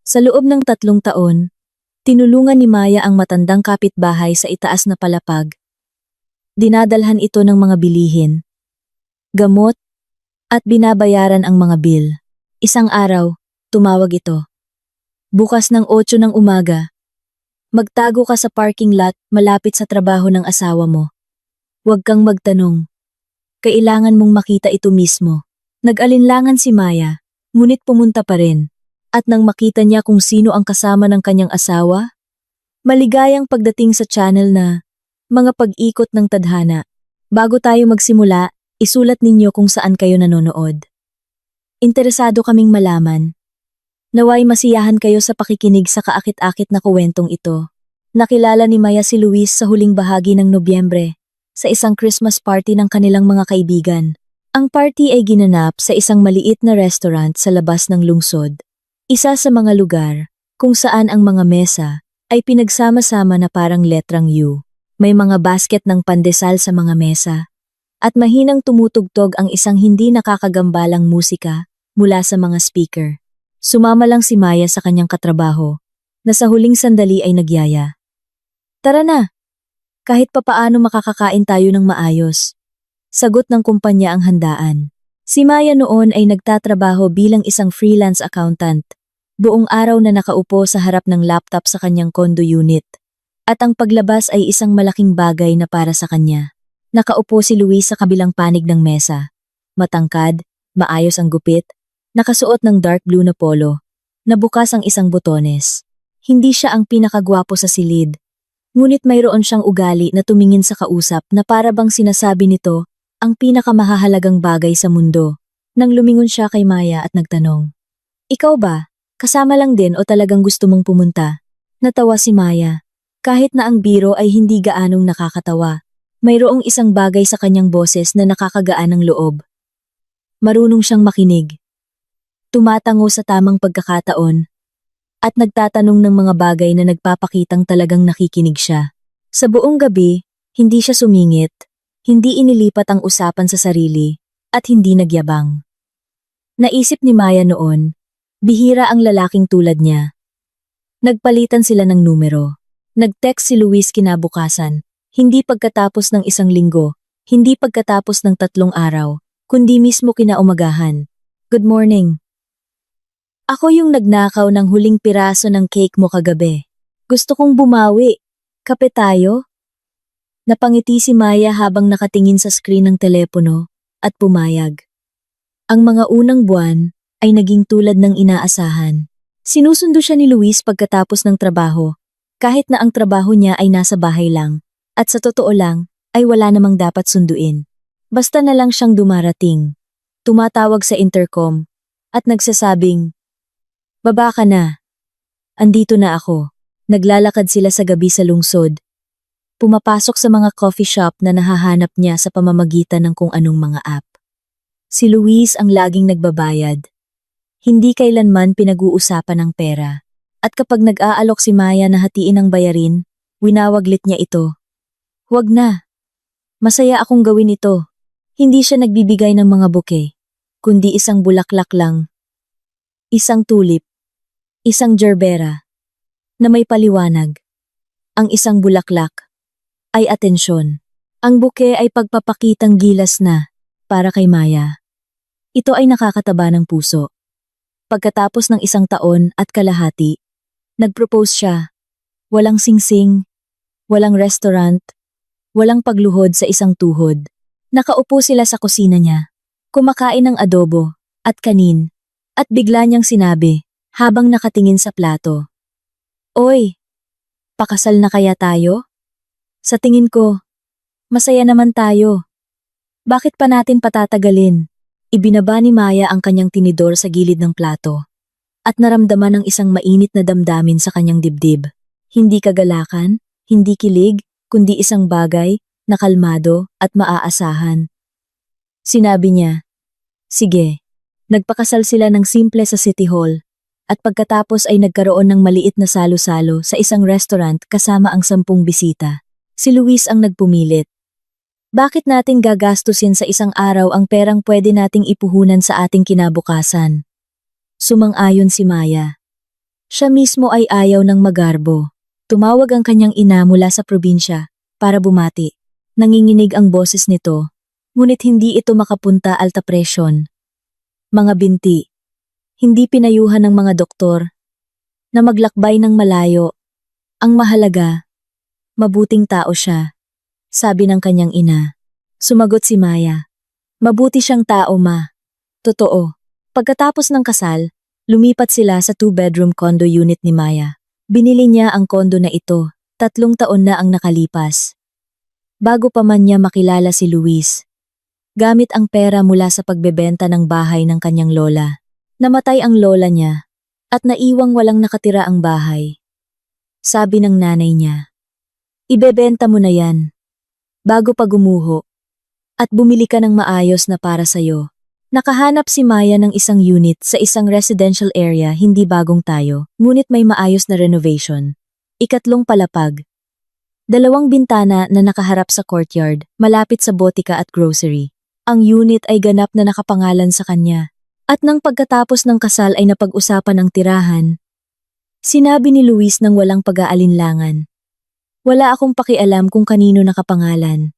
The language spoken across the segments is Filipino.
Sa loob ng 3 taon, tinulungan ni Maya ang matandang kapitbahay sa itaas na palapag. Dinadalhan ito ng mga bilihin, gamot, at binabayaran ang mga bill. Isang araw, tumawag ito. Bukas ng 8 ng umaga, magtago ka sa parking lot malapit sa trabaho ng asawa mo. Huwag kang magtanong. Kailangan mong makita ito mismo. Nag-alinlangan si Maya, ngunit pumunta pa rin. At nang makita niya kung sino ang kasama ng kanyang asawa, maligayang pagdating sa channel na Mga Pag-ikot ng Tadhana. Bago tayo magsimula, isulat ninyo kung saan kayo nanonood. Interesado kaming malaman. Naway masiyahan kayo sa pakikinig sa kaakit-akit na kuwentong ito. Nakilala ni Maya si Luis sa huling bahagi ng Nobyembre, sa isang Christmas party ng kanilang mga kaibigan. Ang party ay ginanap sa isang maliit na restaurant sa labas ng lungsod. Isa sa mga lugar kung saan ang mga mesa ay pinagsama-sama na parang letrang U. May mga basket ng pandesal sa mga mesa at mahinang tumutugtog ang isang hindi nakakagambalang musika mula sa mga speaker. Sumama lang si Maya sa kanyang katrabaho na sa huling sandali ay nagyaya. Tara na! Kahit papaano makakakain tayo ng maayos. Sagot ng kumpanya ang handaan. Si Maya noon ay nagtatrabaho bilang isang freelance accountant. Buong araw na nakaupo sa harap ng laptop sa kanyang condo unit. At ang paglabas ay isang malaking bagay na para sa kanya. Nakaupo si Luis sa kabilang panig ng mesa. Matangkad, maayos ang gupit, nakasuot ng dark blue na polo. Nabukas ang isang botones. Hindi siya ang pinakagwapo sa silid. Ngunit mayroon siyang ugali na tumingin sa kausap na para bang sinasabi nito ang pinakamahahalagang bagay sa mundo. Nang lumingon siya kay Maya at nagtanong, "Ikaw ba? Kasama lang din o talagang gusto mong pumunta?" Natawa si Maya. Kahit na ang biro ay hindi gaanong nakakatawa, mayroong isang bagay sa kanyang boses na nakakagaan ng loob. Marunong siyang makinig. Tumatango sa tamang pagkakataon at nagtatanong ng mga bagay na nagpapakitang talagang nakikinig siya. Sa buong gabi, hindi siya sumingit. Hindi inilipat ang usapan sa sarili, at hindi nagyabang. Naisip ni Maya noon, bihira ang lalaking tulad niya. Nagpalitan sila ng numero. Nag-text si Luis kinabukasan, hindi pagkatapos ng 1 linggo, hindi pagkatapos ng 3 araw, kundi mismo kinaumagahan. "Good morning. Ako yung nagnakaw ng huling piraso ng cake mo kagabi. Gusto kong bumawi. Kape tayo?" Napangiti si Maya habang nakatingin sa screen ng telepono at pumayag. Ang mga unang buwan ay naging tulad ng inaasahan. Sinusundo siya ni Luis pagkatapos ng trabaho, kahit na ang trabaho niya ay nasa bahay lang, at sa totoo lang ay wala namang dapat sunduin. Basta na lang siyang dumarating. Tumatawag sa intercom at nagsasabing, "Baba ka na. Andito na ako." Naglalakad sila sa gabi sa lungsod. Pumapasok sa mga coffee shop na nahahanap niya sa pamamagitan ng kung anong mga app. Si Luis ang laging nagbabayad. Hindi kailanman pinag-uusapan ng pera. At kapag nag-aalok si Maya na hatiin ang bayarin, winawaglit niya ito. "Huwag na. Masaya akong gawin ito." Hindi siya nagbibigay ng mga bouquet, kundi isang bulaklak lang. Isang tulip. Isang gerbera. Na may paliwanag. Ang isang bulaklak ay atensyon. Ang bouquet ay pagpapakitang gilas na para kay Maya. Ito ay nakakataba ng puso. Pagkatapos ng 1 taon at kalahati, nag-propose siya. Walang singsing, walang restaurant, walang pagluhod sa isang tuhod. Nakaupo sila sa kusina niya, kumakain ng adobo at kanin, at bigla niyang sinabi habang nakatingin sa plato, "Oy, pakasal na kaya tayo? Sa tingin ko, masaya naman tayo. Bakit pa natin patatagalin?" Ibinaba ni Maya ang kanyang tinidor sa gilid ng plato at naramdaman ng isang mainit na damdamin sa kanyang dibdib. Hindi kagalakan, hindi kilig, kundi isang bagay na kalmado at maaasahan. Sinabi niya, "Sige." Nagpakasal sila ng simple sa City Hall at pagkatapos ay nagkaroon ng maliit na salo-salo sa isang restaurant kasama ang 10 bisita. Si Luis ang nagpumilit. "Bakit natin gagastusin sa isang araw ang perang pwede nating ipuhunan sa ating kinabukasan?" Sumang-ayon si Maya. Siya mismo ay ayaw ng magarbo. Tumawag ang kanyang ina mula sa probinsya para bumati. Nanginginig ang boses nito, ngunit hindi ito makapunta alta presyon. Mga binti. Hindi pinayuhan ng mga doktor na maglakbay ng malayo. Ang mahalaga, mabuting tao siya, sabi ng kanyang ina. Sumagot si Maya. Mabuti siyang tao, ma. Totoo. Pagkatapos ng kasal, lumipat sila sa 2-bedroom condo unit ni Maya. Binili niya ang kondo na ito, 3 taon na ang nakalipas. Bago pa man niya makilala si Luis, gamit ang pera mula sa pagbebenta ng bahay ng kanyang lola. Namatay ang lola niya at naiwang walang nakatira ang bahay. Sabi ng nanay niya, ibebenta mo na yan, bago pa gumuho, at bumili ka ng maayos na para sayo. Nakahanap si Maya ng isang unit sa isang residential area hindi bagong tayo, ngunit may maayos na renovation. 3 palapag. 2 bintana na nakaharap sa courtyard, malapit sa botika at grocery. Ang unit ay ganap na nakapangalan sa kanya. At nang pagkatapos ng kasal ay napag-usapan ang tirahan, sinabi ni Luis ng walang pag-aalinlangan. Wala akong pakialam kung kanino nakapangalan.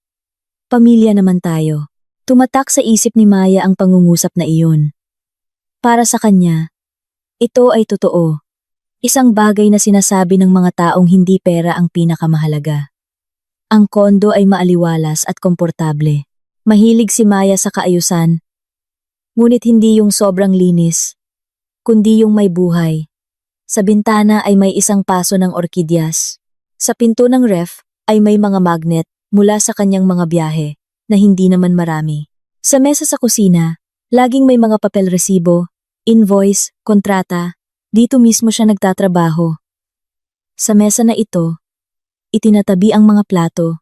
Pamilya naman tayo. Tumatak sa isip ni Maya ang pangungusap na iyon. Para sa kanya, ito ay totoo. Isang bagay na sinasabi ng mga taong hindi pera ang pinakamahalaga. Ang kondo ay maaliwalas at komportable. Mahilig si Maya sa kaayusan, ngunit hindi yung sobrang linis, kundi yung may buhay. Sa bintana ay may isang paso ng orkidyas. Sa pinto ng ref ay may mga magnet mula sa kanyang mga biyahe na hindi naman marami. Sa mesa sa kusina, laging may mga papel resibo, invoice, kontrata. Dito mismo siya nagtatrabaho. Sa mesa na ito, itinatabi ang mga plato.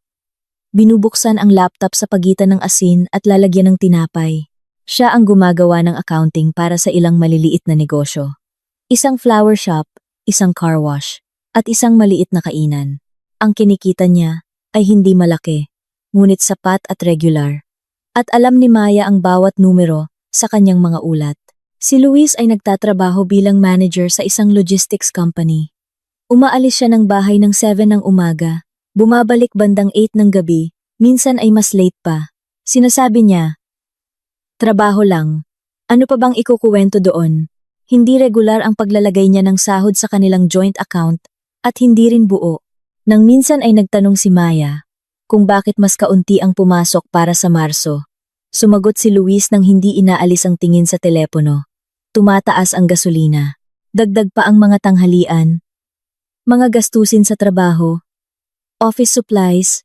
Binubuksan ang laptop sa pagitan ng asin at lalagyan ng tinapay. Siya ang gumagawa ng accounting para sa ilang maliliit na negosyo. Isang flower shop, isang car wash, at isang maliit na kainan. Ang kinikita niya ay hindi malaki, ngunit sapat at regular. At alam ni Maya ang bawat numero sa kanyang mga ulat. Si Luis ay nagtatrabaho bilang manager sa isang logistics company. Umaalis siya ng bahay ng 7 ng umaga, bumabalik bandang 8 ng gabi, minsan ay mas late pa. Sinasabi niya, trabaho lang. Ano pa bang ikukuwento doon? Hindi regular ang paglalagay niya ng sahod sa kanilang joint account at hindi rin buo. Nang minsan ay nagtanong si Maya kung bakit mas kaunti ang pumasok para sa Marso. Sumagot si Luis nang hindi inaalis ang tingin sa telepono. Tumataas ang gasolina. Dagdag pa ang mga tanghalian. Mga gastusin sa trabaho. Office supplies.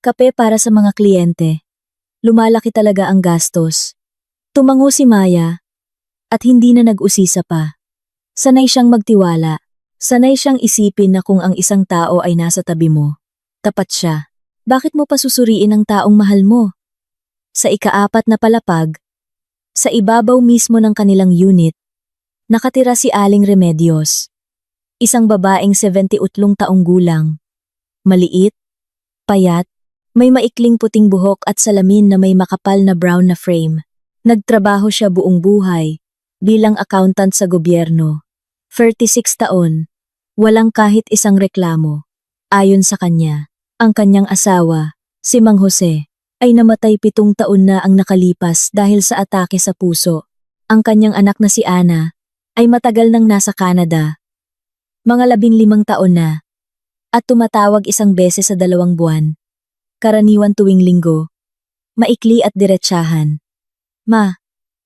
Kape para sa mga kliyente. Lumalaki talaga ang gastos. Tumango si Maya at hindi na nag-usisa pa. Sanay siyang magtiwala. Sanay siyang isipin na kung ang isang tao ay nasa tabi mo, tapat siya. Bakit mo pa susuriin ang taong mahal mo? Sa ika-4 na palapag, sa ibabaw mismo ng kanilang unit, nakatira si Aling Remedios. Isang babaeng 78 taong gulang. Maliit, payat, may maikling puting buhok at salamin na may makapal na brown na frame. Nagtrabaho siya buong buhay bilang accountant sa gobyerno. 36 taon, walang kahit isang reklamo. Ayon sa kanya, ang kanyang asawa, si Mang Jose, ay namatay 7 taon na ang nakalipas dahil sa atake sa puso. Ang kanyang anak na si Ana ay matagal nang nasa Canada. Mga 15 taon na. At tumatawag isang beses sa 2 buwan. Karaniwan tuwing linggo. Maikli at diretsahan. Ma,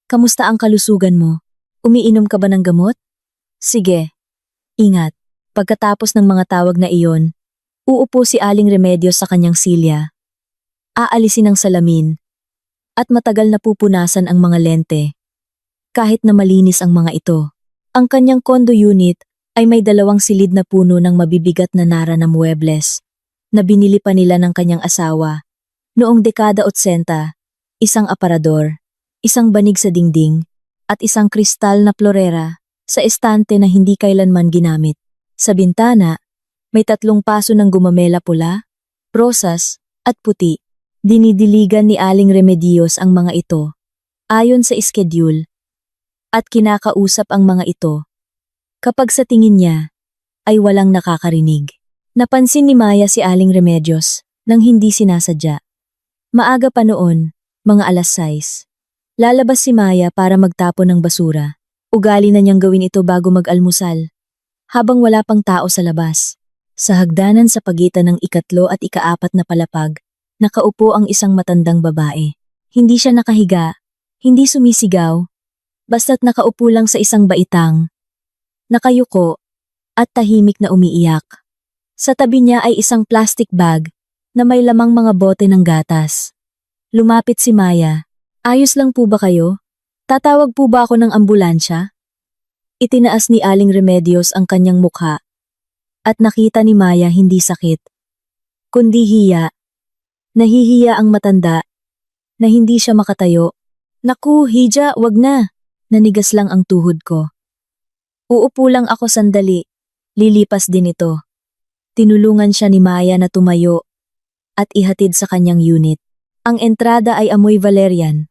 kamusta ang kalusugan mo? Umiinom ka ba ng gamot? Sige. Ingat. Pagkatapos ng mga tawag na iyon, uupo si Aling Remedios sa kanyang silya. Aalisin ang salamin, at matagal na pupunasan ang mga lente. Kahit na malinis ang mga ito, ang kanyang condo unit ay may 2 silid na puno ng mabibigat na nara na muebles, na binili pa nila ng kanyang asawa. Noong dekada 80, isang aparador, isang banig sa dingding, at isang kristal na florera sa estante na hindi kailanman ginamit. Sa bintana, may 3 paso ng gumamela pula, rosas, at puti. Dinidiligan ni Aling Remedios ang mga ito, ayon sa schedule, at kinakausap ang mga ito. kapag sa tingin niya ay walang nakakarinig. Napansin ni Maya si Aling Remedios nang hindi sinasadya. Maaga pa noon, mga 6:00. Lalabas si Maya para magtapon ng basura. Ugali na niyang gawin ito bago mag-almusal, habang wala pang tao sa labas. Sa hagdanan sa pagitan ng 3 at 4 na palapag, nakaupo ang isang matandang babae. Hindi siya nakahiga, hindi sumisigaw, basta't nakaupo lang sa isang baitang, nakayuko, at tahimik na umiiyak. Sa tabi niya ay isang plastic bag na may lamang mga bote ng gatas. Lumapit si Maya. Ayos lang po ba kayo? Tatawag po ba ako ng ambulansya? Itinaas ni Aling Remedios ang kanyang mukha at nakita ni Maya hindi sakit, kundi hiya. Nahihiya ang matanda na hindi siya makatayo. Naku, Hija, wag na. Nanigas lang ang tuhod ko. Uupo lang ako sandali. Lilipas din ito. Tinulungan siya ni Maya na tumayo at ihatid sa kanyang unit. Ang entrada ay amoy valerian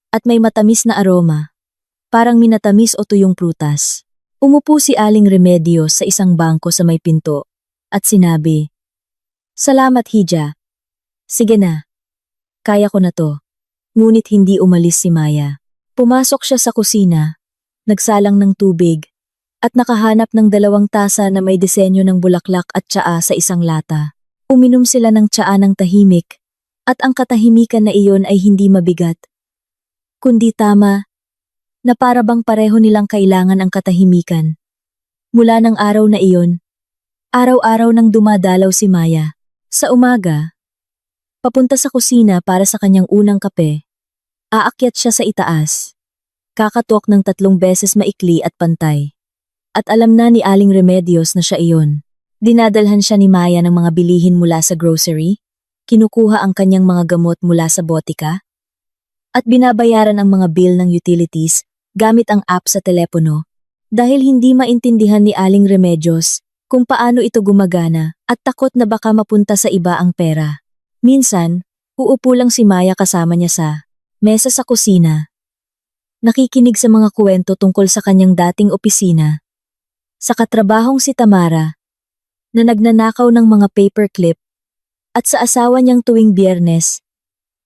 at may matamis na aroma, parang minatamis o tuyong prutas. Umupo si Aling Remedios sa isang bangko sa may pinto at sinabi, "Salamat, Hija. Sige na, kaya ko na to." Ngunit hindi umalis si Maya. Pumasok siya sa kusina, nagsalang ng tubig, at nakahanap ng 2 tasa na may disenyo ng bulaklak at tsaa sa isang lata. Uminom sila ng tsaa ng tahimik, at ang katahimikan na iyon ay hindi mabigat, kundi tama, na para bang pareho nilang kailangan ang katahimikan. Mula ng araw na iyon, araw-araw nang dumadalaw si Maya. Sa umaga, papunta sa kusina para sa kanyang unang kape, aakyat siya sa itaas. Kakatok ng 3 beses maikli at pantay. At alam na ni Aling Remedios na siya iyon. Dinadalhan siya ni Maya ng mga bilihin mula sa grocery, kinukuha ang kanyang mga gamot mula sa botika, at binabayaran ang mga bill ng utilities gamit ang app sa telepono. Dahil hindi maintindihan ni Aling Remedios kung paano ito gumagana at takot na baka mapunta sa iba ang pera. Minsan, uupo lang si Maya kasama niya sa mesa sa kusina. Nakikinig sa mga kwento tungkol sa kanyang dating opisina, sa katrabahong si Tamara, na nagnanakaw ng mga paperclip, at sa asawa niyang tuwing Biyernes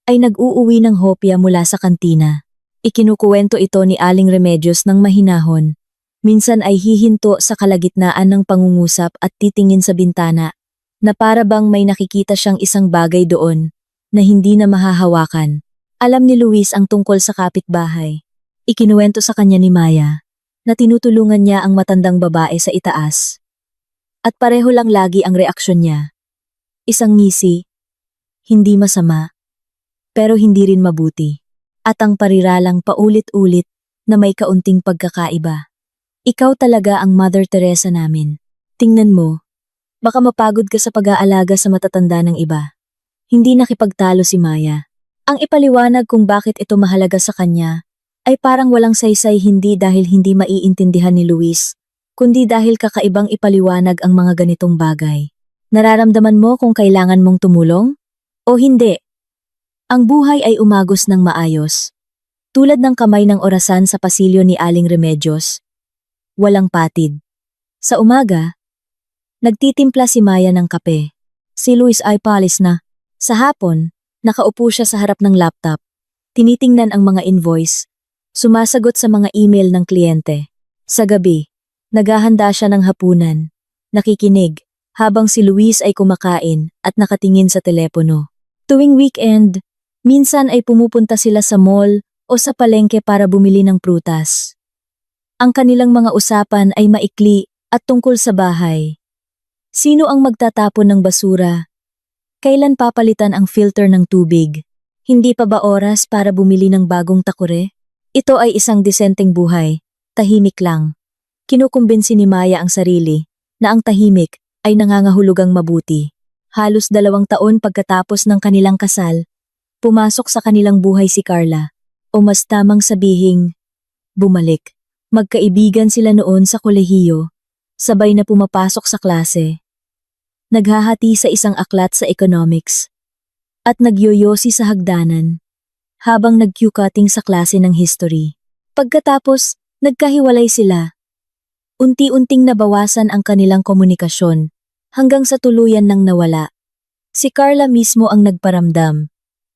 ay nag-uuwi ng hopya mula sa kantina. Ikinukuwento ito ni Aling Remedios ng mahinahon. Minsan ay hihinto sa kalagitnaan ng pangungusap at titingin sa bintana, na para bang may nakikita siyang isang bagay doon na hindi na mahahawakan. Alam ni Luis ang tungkol sa kapitbahay. Ikinuwento sa kanya ni Maya na tinutulungan niya ang matandang babae sa itaas. At pareho lang lagi ang reaksyon niya. Isang ngisi, hindi masama, pero hindi rin mabuti. At ang pariralang paulit-ulit na may kaunting pagkakaiba. Ikaw talaga ang Mother Teresa namin. Tingnan mo, baka mapagod ka sa pag-aalaga sa matatanda ng iba. Hindi nakipagtalo si Maya. Ang ipaliwanag kung bakit ito mahalaga sa kanya ay parang walang saysay, hindi dahil hindi maiintindihan ni Luis, kundi dahil kakaibang ipaliwanag ang mga ganitong bagay. Nararamdaman mo kung kailangan mong tumulong? O hindi? Ang buhay ay umagos ng maayos. Tulad ng kamay ng orasan sa pasilyo ni Aling Remedios. Walang patid. Sa umaga, nagtitimpla si Maya ng kape. Si Luis ay paalis na. Sa hapon, nakaupo siya sa harap ng laptop. Tinitingnan ang mga invoice. Sumasagot sa mga email ng kliyente. Sa gabi, naghahanda siya ng hapunan. Nakikinig, habang si Luis ay kumakain at nakatingin sa telepono. Tuwing weekend, minsan ay pumupunta sila sa mall o sa palengke para bumili ng prutas. Ang kanilang mga usapan ay maikli at tungkol sa bahay. Sino ang magtatapon ng basura? Kailan papalitan ang filter ng tubig? Hindi pa ba oras para bumili ng bagong takure? Ito ay isang disenteng buhay, tahimik lang. Kinukumbinsi ni Maya ang sarili na ang tahimik ay nangangahulugang mabuti. Halos 2 taon pagkatapos ng kanilang kasal, pumasok sa kanilang buhay si Carla, o mas tamang sabihing, bumalik. Magkaibigan sila noon sa kolehiyo, sabay na pumapasok sa klase. Naghahati sa isang aklat sa economics, at nagyoyosi sa hagdanan, habang nag-cue cutting sa klase ng history. Pagkatapos, nagkahiwalay sila. Unti-unting nabawasan ang kanilang komunikasyon, hanggang sa tuluyan nang nawala. Si Carla mismo ang nagparamdam.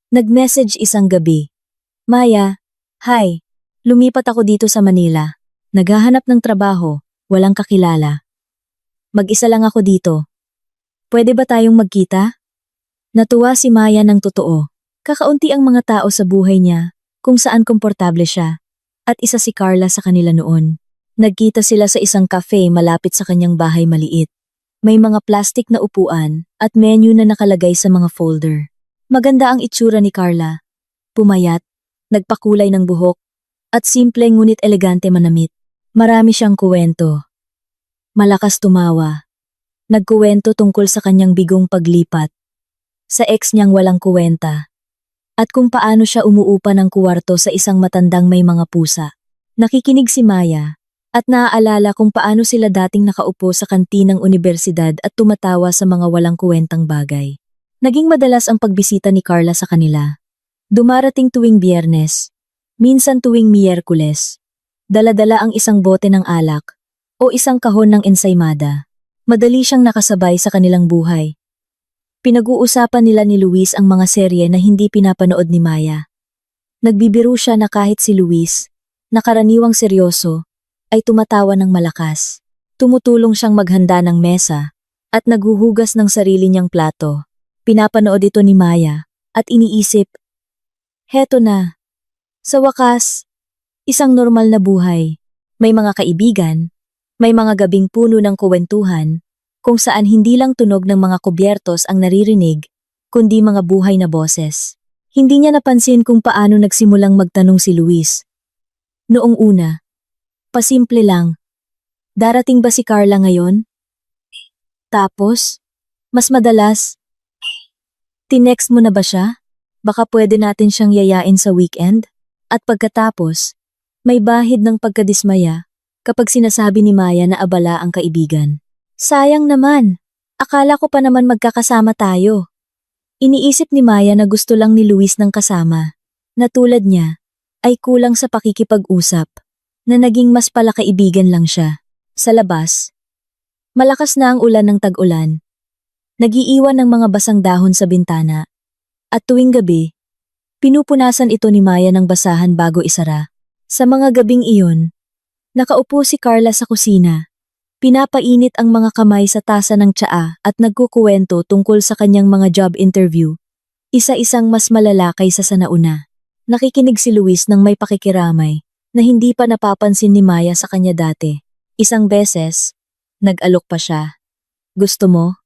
Nag-message isang gabi. Maya, hi, lumipat ako dito sa Manila. Naghahanap ng trabaho, walang kakilala. Mag-isa lang ako dito. Pwede ba tayong magkita? Natuwa si Maya ng totoo. Kakaunti ang mga tao sa buhay niya, kung saan komportable siya. At isa si Carla sa kanila noon. Nagkita sila sa isang cafe malapit sa kanyang bahay maliit. May mga plastic na upuan at menu na nakalagay sa mga folder. Maganda ang itsura ni Carla. Pumayat, nagpakulay ng buhok, at simple ngunit elegante manamit. Marami siyang kuwento. Malakas tumawa. Nagkuwento tungkol sa kanyang bigong paglipat. Sa ex niyang walang kuwenta. At kung paano siya umuupa ng kuwarto sa isang matandang may mga pusa. Nakikinig si Maya. At naaalala kung paano sila dating nakaupo sa kantinang unibersidad at tumatawa sa mga walang kuwentang bagay. Naging madalas ang pagbisita ni Carla sa kanila. Dumarating tuwing Biyernes, minsan tuwing Miyerkules. Dala-dala ang isang bote ng alak o isang kahon ng ensaymada. Madali siyang nakasabay sa kanilang buhay. Pinag-uusapan nila ni Luis ang mga serye na hindi pinapanood ni Maya. Nagbibiro siya na kahit si Luis, na karaniwang seryoso, ay tumatawa ng malakas. Tumutulong siyang maghanda ng mesa at naghuhugas ng sarili niyang plato. Pinapanood ito ni Maya at iniisip, heto na. Sa wakas, isang normal na buhay. May mga kaibigan, may mga gabing puno ng kuwentuhan, kung saan hindi lang tunog ng mga kubyertos ang naririnig, kundi mga buhay na boses. Hindi niya napansin kung paano nagsimulang magtanong si Luis. Noong una, pasimple lang. Darating ba si Carla ngayon? Tapos, mas madalas, tinext mo na ba siya? Baka pwede natin siyang yayain sa weekend? At pagkatapos, may bahid ng pagkadismaya kapag sinasabi ni Maya na abala ang kaibigan. Sayang naman, akala ko pa naman magkakasama tayo. Iniisip ni Maya na gusto lang ni Luis ng kasama, na tulad niya, ay kulang sa pakikipag-usap, na naging mas palakaibigan lang siya. Sa labas, malakas na ang ulan ng tag-ulan. Nagiiwan ng mga basang dahon sa bintana. At tuwing gabi, pinupunasan ito ni Maya ng basahan bago isara. Sa mga gabing iyon, nakaupo si Carla sa kusina. Pinapainit ang mga kamay sa tasa ng tsaa at nagkukuwento tungkol sa kanyang mga job interview. Isa-isang mas malala kaysa sa nauna. Nakikinig si Luis ng may pakikiramay na hindi pa napapansin ni Maya sa kanya dati. Isang beses, nag-alok pa siya. Gusto mo?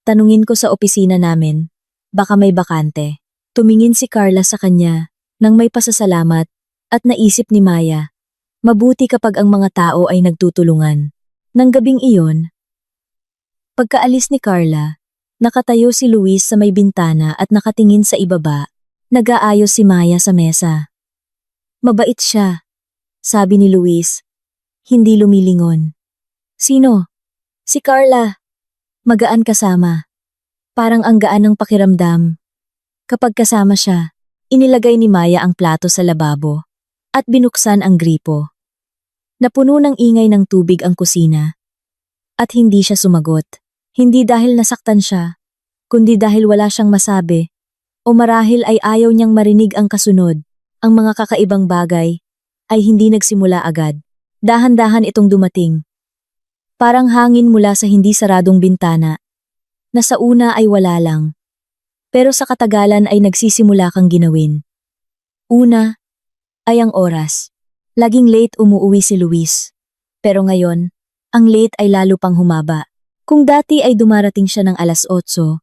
Tanungin ko sa opisina namin. Baka may bakante. Tumingin si Carla sa kanya nang may pasasalamat at naisip ni Maya. Mabuti kapag ang mga tao ay nagtutulungan. Nang gabing iyon, pagkaalis ni Carla, nakatayo si Luis sa may bintana at nakatingin sa ibaba. Nag-aayos si Maya sa mesa. Mabait siya, sabi ni Luis, hindi lumilingon. Sino? Si Carla. Magaan kasama. Parang ang gaan ng pakiramdam. Kapag kasama siya, inilagay ni Maya ang plato sa lababo at binuksan ang gripo. Napuno ng ingay ng tubig ang kusina. At hindi siya sumagot. Hindi dahil nasaktan siya, kundi dahil wala siyang masabi. O marahil ay ayaw niyang marinig ang kasunod. Ang mga kakaibang bagay ay hindi nagsimula agad. Dahan-dahan itong dumating. Parang hangin mula sa hindi saradong bintana. Na sa una ay wala lang. Pero sa katagalan ay nagsisimula kang ginawin. Una ay ang oras. Laging late umuuwi si Luis. Pero ngayon, ang late ay lalo pang humaba. Kung dati ay dumarating siya ng 8:00,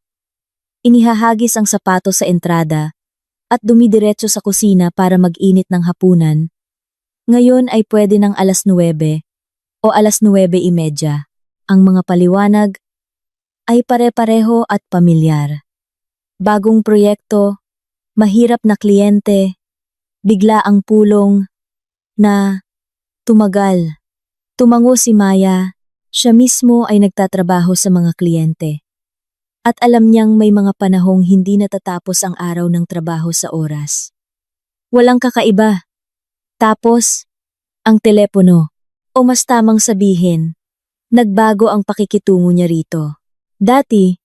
inihahagis ang sapatos sa entrada at dumidiretso sa kusina para mag-init ng hapunan. Ngayon ay pwede ng 9:00 o 9:30. Ang mga paliwanag ay pare-pareho at pamilyar. Bagong proyekto, mahirap na kliyente, bigla ang pulong, na tumagal. Tumango si Maya, siya mismo ay nagtatrabaho sa mga kliyente. At alam niyang may mga panahong hindi natatapos ang araw ng trabaho sa oras. Walang kakaiba. Tapos, ang telepono, o mas tamang sabihin, Nagbago ang pakikitungo niya rito. Dati,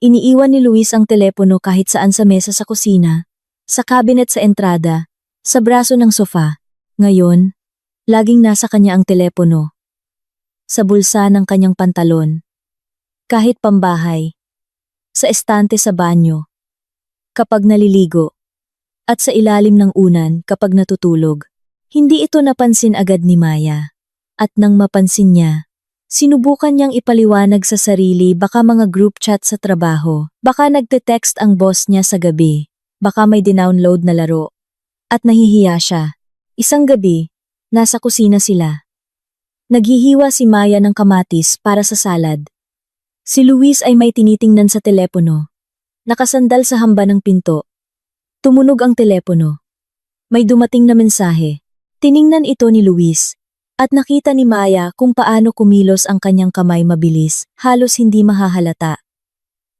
iniiwan ni Luis ang telepono kahit saan sa mesa sa kusina, sa cabinet sa entrada, sa braso ng sofa. Ngayon, laging nasa kanya ang telepono. Sa bulsa ng kanyang pantalon. Kahit pambahay. Sa estante sa banyo. Kapag naliligo. At sa ilalim ng unan kapag natutulog. Hindi ito napansin agad ni Maya. At nang mapansin niya, sinubukan niyang ipaliwanag sa sarili baka mga group chat sa trabaho. Baka nagte-text ang boss niya sa gabi. Baka may dinownload na laro. At nahihiya siya. Isang gabi, nasa kusina sila. Naghihiwa si Maya ng kamatis para sa salad. Si Luis ay may tinitingnan sa telepono. Nakasandal sa hamba ng pinto. Tumunog ang telepono. May dumating na mensahe. Tiningnan ito ni Luis. At nakita ni Maya kung paano kumilos ang kanyang kamay mabilis, halos hindi mahahalata.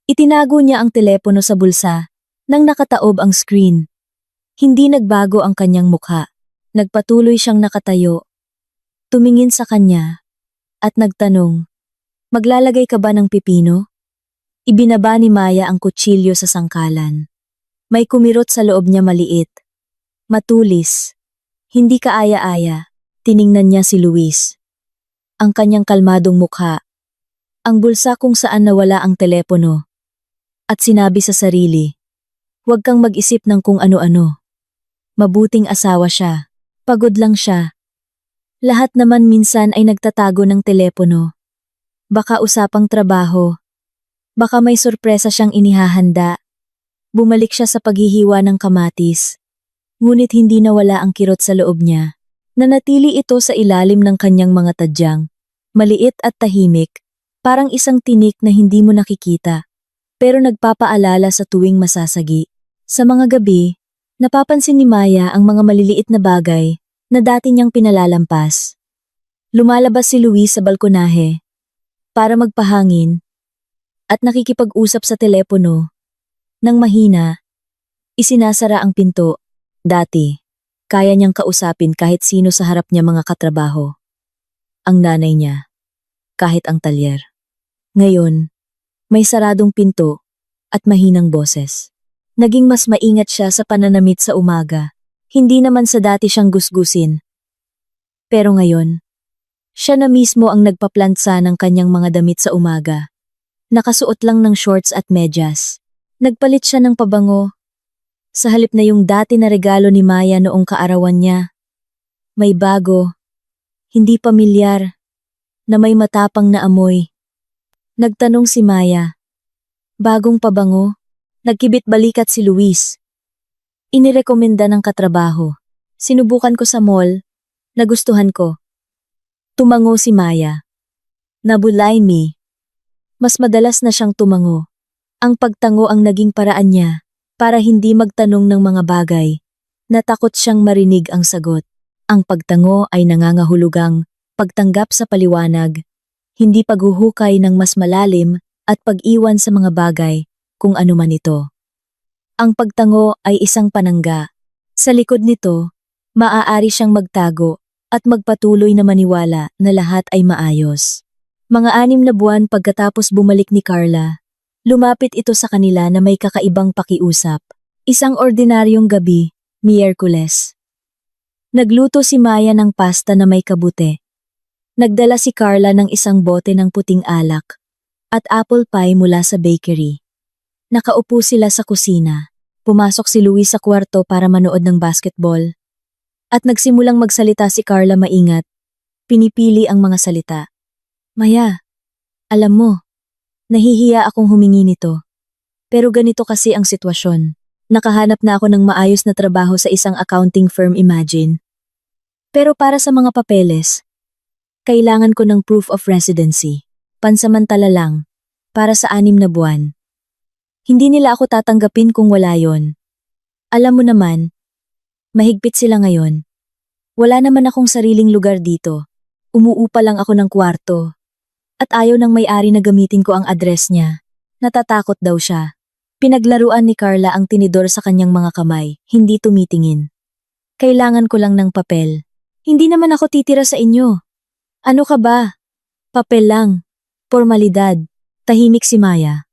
Itinago niya ang telepono sa bulsa, nang nakataob ang screen. Hindi nagbago ang kanyang mukha. Nagpatuloy siyang nakatayo. Tumingin sa kanya. At nagtanong, maglalagay ka ba ng pipino? Ibinaba ni Maya ang kutsilyo sa sangkalan. May kumirot sa loob niya maliit. Matulis. Hindi kaaya-aya. Tiningnan niya si Luis. Ang kanyang kalmadong mukha. Ang bulsa kung saan nawala ang telepono. At sinabi sa sarili, huwag kang mag-isip ng kung ano-ano. Mabuting asawa siya. Pagod lang siya. Lahat naman minsan ay nagtatago ng telepono. Baka usapang trabaho. Baka may sorpresa siyang inihahanda. Bumalik siya sa paghihiwa ng kamatis. Ngunit hindi nawala ang kirot sa loob niya. Nanatili ito sa ilalim ng kanyang mga tadyang. Maliit at tahimik. Parang isang tinik na hindi mo nakikita. Pero nagpapaalala sa tuwing masasagi. Sa mga gabi, napapansin ni Maya ang mga maliliit na bagay na dati niyang pinalalampas. Lumalabas si Luis sa balkonahe para magpahangin at nakikipag-usap sa telepono. Nang mahina, isinasara ang pinto. Dati, kaya niyang kausapin kahit sino sa harap niya mga katrabaho. Ang nanay niya, kahit ang talyer. Ngayon, may saradong pinto at mahinang boses. Naging mas maingat siya sa pananamit sa umaga. Hindi naman sa dati siyang gusgusin. Pero ngayon, siya na mismo ang nagpaplantsa ng kanyang mga damit sa umaga. Nakasuot lang ng shorts at medyas. Nagpalit siya ng pabango. Sa halip na yung dati na regalo ni Maya noong kaarawan niya. May bago, hindi pamilyar, na may matapang na amoy. Nagtanong si Maya. Bagong pabango? Nagkibit balikat si Luis. Inirekomenda ng katrabaho. Sinubukan ko sa mall. Nagustuhan ko. Tumango si Maya. Nabulay mi. Mas madalas na siyang tumango. Ang pagtango ang naging paraan niya para hindi magtanong ng mga bagay. Natakot siyang marinig ang sagot. Ang pagtango ay nangangahulugang pagtanggap sa paliwanag, hindi paghuhukay ng mas malalim at pag-iwan sa mga bagay kung ano man ito. Ang pagtango ay isang panangga. Sa likod nito, maaari siyang magtago at magpatuloy na maniwala na lahat ay maayos. Mga 6 na buwan pagkatapos bumalik ni Carla, lumapit ito sa kanila na may kakaibang pakiusap. Isang ordinaryong gabi, Miyerkules. Nagluto si Maya ng pasta na may kabute. Nagdala si Carla ng isang bote ng puting alak at apple pie mula sa bakery. Nakaupo sila sa kusina. Pumasok si Luis sa kwarto para manood ng basketball. At nagsimulang magsalita si Carla maingat. Pinipili ang mga salita. Maya, alam mo, nahihiya akong humingi nito. Pero ganito kasi ang sitwasyon. Nakahanap na ako ng maayos na trabaho sa isang accounting firm, imagine. Pero para sa mga papeles, kailangan ko ng proof of residency. Pansamantala lang, para sa 6 na buwan. Hindi nila ako tatanggapin kung wala yon. Alam mo naman, mahigpit sila ngayon. Wala naman akong sariling lugar dito. Umuupa lang ako ng kwarto. At ayaw ng may-ari na gamitin ko ang address niya. Natatakot daw siya. Pinaglaruan ni Carla ang tinidor sa kanyang mga kamay, hindi tumitingin. Kailangan ko lang ng papel. Hindi naman ako titira sa inyo. Ano ka ba? Papel lang. Formalidad. Tahimik si Maya.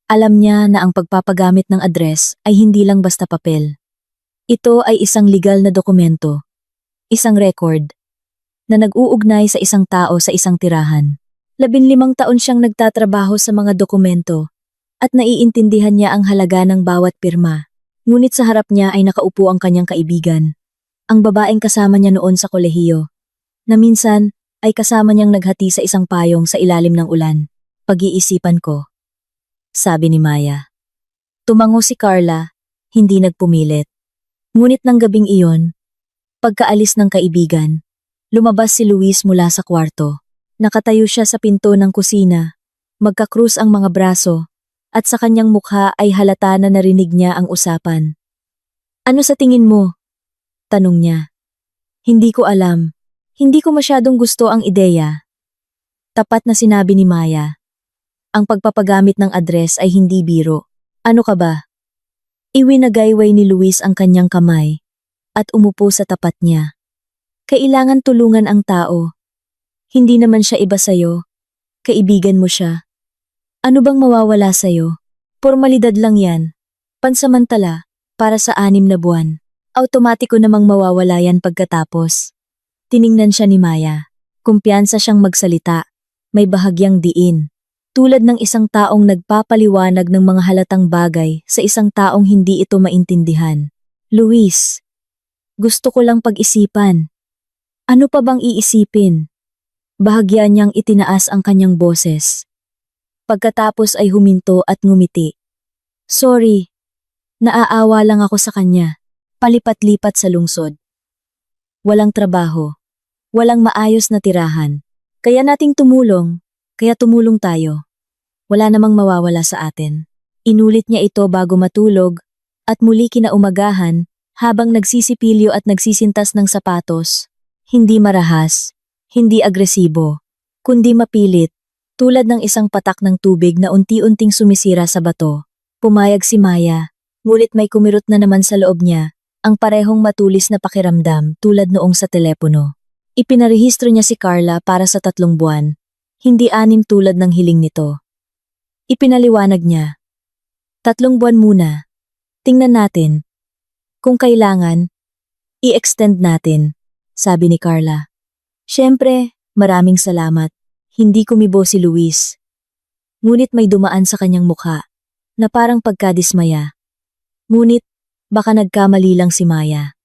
Alam niya na ang pagpapagamit ng address ay hindi lang basta papel. Ito ay isang legal na dokumento. Isang record na nag-uugnay sa isang tao sa isang tirahan. 15 taon siyang nagtatrabaho sa mga dokumento at naiintindihan niya ang halaga ng bawat pirma. Ngunit sa harap niya ay nakaupo ang kanyang kaibigan, ang babaeng kasama niya noon sa kolehiyo, na minsan ay kasama niyang naghati sa isang payong sa ilalim ng ulan. Pag-iisipan ko, sabi ni Maya. Tumango si Carla, hindi nagpumilit. Ngunit ng gabing iyon, pagkaalis ng kaibigan, lumabas si Luis mula sa kwarto. Nakatayo siya sa pinto ng kusina, magkakrus ang mga braso, at sa kanyang mukha ay halata na narinig niya ang usapan. Ano sa tingin mo? Tanong niya. Hindi ko alam. Hindi ko masyadong gusto ang ideya. Tapat na sinabi ni Maya. Ang pagpapagamit ng address ay hindi biro. Ano ka ba? Iwinagayway ni Luis ang kanyang kamay at umupo sa tapat niya. Kailangan tulungan ang tao. Hindi naman siya iba sa'yo. Kaibigan mo siya. Ano bang mawawala sa'yo? Formalidad lang yan. Pansamantala, para sa 6 na buwan. Automatiko namang mawawala yan pagkatapos. Tiningnan siya ni Maya. Kumpiyansa siyang magsalita. May bahagyang diin. Tulad ng isang taong nagpapaliwanag ng mga halatang bagay sa isang taong hindi ito maintindihan. Luis, gusto ko lang pag-isipan. Ano pa bang iisipin? Bahagya niyang itinaas ang kanyang boses. Pagkatapos ay huminto at ngumiti. Sorry, naaawa lang ako sa kanya. Palipat-lipat sa lungsod. Walang trabaho. Walang maayos na tirahan. Kaya nating tumulong. Kaya tumulong tayo. Wala namang mawawala sa atin. Inulit niya ito bago matulog at muli kinaumagahan habang nagsisipilyo at nagsisintas ng sapatos. Hindi marahas, hindi agresibo, kundi mapilit, tulad ng isang patak ng tubig na unti-unting sumisira sa bato. Pumayag si Maya, ngunit may kumirot na naman sa loob niya, ang parehong matulis na pakiramdam tulad noong sa telepono. Ipinarehistro niya si Carla para sa 3 buwan. Hindi 6 tulad ng hiling nito. Ipinaliwanag niya. 3 buwan muna. Tingnan natin. Kung kailangan, i-extend natin, sabi ni Carla. Siyempre, maraming salamat. Hindi kumibo si Luis. Ngunit may dumaan sa kanyang mukha, na parang pagkadismaya. Ngunit, baka nagkamali lang si Maya.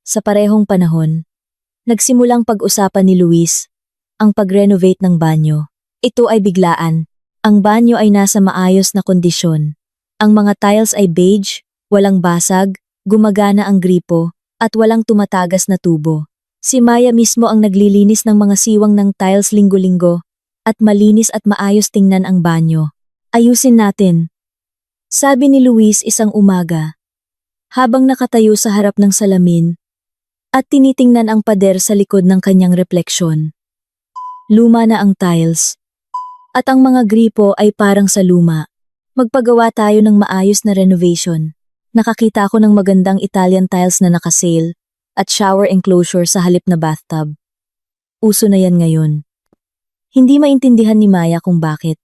Sa parehong panahon, nagsimulang pag-usapan ni Luis ang pag-renovate ng banyo. Ito ay biglaan. Ang banyo ay nasa maayos na kondisyon. Ang mga tiles ay beige, walang basag, gumagana ang gripo, at walang tumatagas na tubo. Si Maya mismo ang naglilinis ng mga siwang ng tiles linggo-linggo, at malinis at maayos tingnan ang banyo. Ayusin natin, sabi ni Luis isang umaga, habang nakatayo sa harap ng salamin, at tinitingnan ang pader sa likod ng kanyang refleksyon. Luma na ang tiles. At ang mga gripo ay parang sa luma. Magpagawa tayo ng maayos na renovation. Nakakita ako ng magandang Italian tiles na nakasale at shower enclosure sa halip na bathtub. Uso na yan ngayon. Hindi maintindihan ni Maya kung bakit.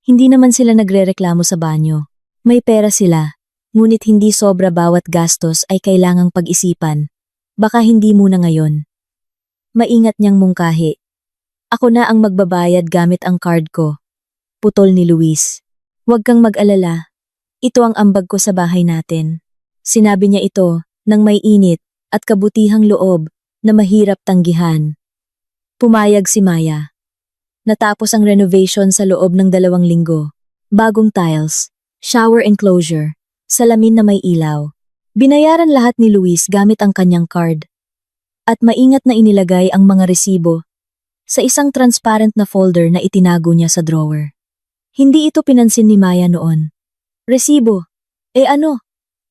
Hindi naman sila nagrereklamo sa banyo. May pera sila, ngunit hindi sobra bawat gastos ay kailangang pag-isipan. Baka hindi muna ngayon. Maingat niyang mungkahi. Ako na ang magbabayad gamit ang card ko. Putol ni Luis. Huwag kang mag-alala. Ito ang ambag ko sa bahay natin. Sinabi niya ito nang may init at kabutihang loob na mahirap tanggihan. Pumayag si Maya. Natapos ang renovation sa loob ng 2 linggo. Bagong tiles, shower enclosure, salamin na may ilaw. Binayaran lahat ni Luis gamit ang kanyang card. At maingat na inilagay ang mga resibo sa isang transparent na folder na itinago niya sa drawer. Hindi ito pinansin ni Maya noon. Resibo? Ano?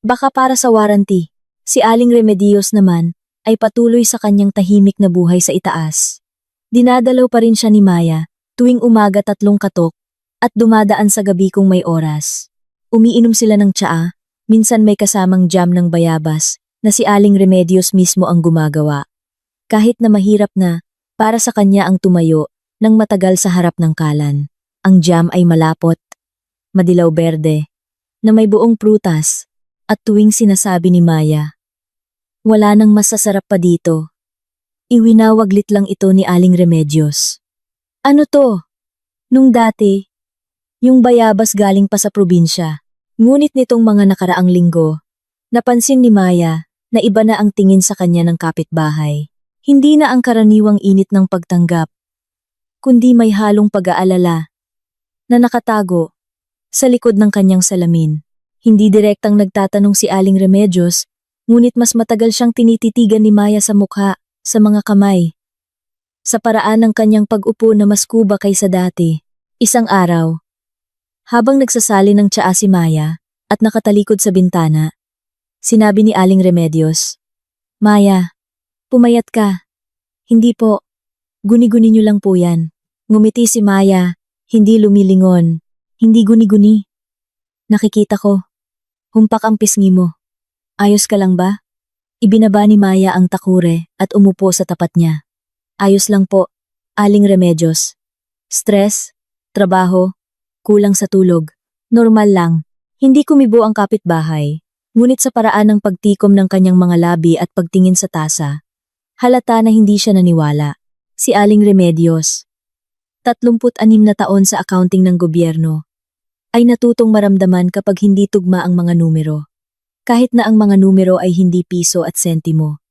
Baka para sa warranty. Si Aling Remedios naman ay patuloy sa kanyang tahimik na buhay sa itaas. Dinadalaw pa rin siya ni Maya tuwing umaga 3 katok at dumadaan sa gabi kung may oras. Umiinom sila ng tsaa, minsan may kasamang jam ng bayabas na si Aling Remedios mismo ang gumagawa. Kahit na mahirap na, para sa kanya ang tumayo nang matagal sa harap ng kalan. Ang jam ay malapot, madilaw berde, na may buong prutas, at tuwing sinasabi ni Maya, wala nang masasarap pa dito. Iwinawaglit lang ito ni Aling Remedios. Ano to? Nung dati, yung bayabas galing pa sa probinsya. Ngunit nitong mga nakaraang linggo, napansin ni Maya na iba na ang tingin sa kanya ng kapitbahay. Hindi na ang karaniwang init ng pagtanggap, kundi may halong pag-aalala na nakatago sa likod ng kanyang salamin. Hindi direktang nagtatanong si Aling Remedios, ngunit mas matagal siyang tinititigan ni Maya sa mukha, sa mga kamay. Sa paraan ng kanyang pag-upo na mas kuba kaysa dati. Isang araw, habang nagsasali ng tsaa si Maya at nakatalikod sa bintana, sinabi ni Aling Remedios, Maya, pumayat ka. Hindi po, guni-guni niyo lang po yan. Ngumiti si Maya, hindi lumilingon, hindi guni-guni. Nakikita ko, humpak ang pisngi mo. Ayos ka lang ba? Ibinaba ni Maya ang takure at umupo sa tapat niya. Ayos lang po, Aling Remedios. Stress, trabaho, kulang sa tulog. Normal lang. Hindi kumibo ang kapitbahay, ngunit sa paraan ng pagtikom ng kanyang mga labi at pagtingin sa tasa, halata na hindi siya naniwala. Si Aling Remedios, 36 na taon sa accounting ng gobyerno, ay natutong maramdaman kapag hindi tugma ang mga numero. Kahit na ang mga numero ay hindi piso at sentimo,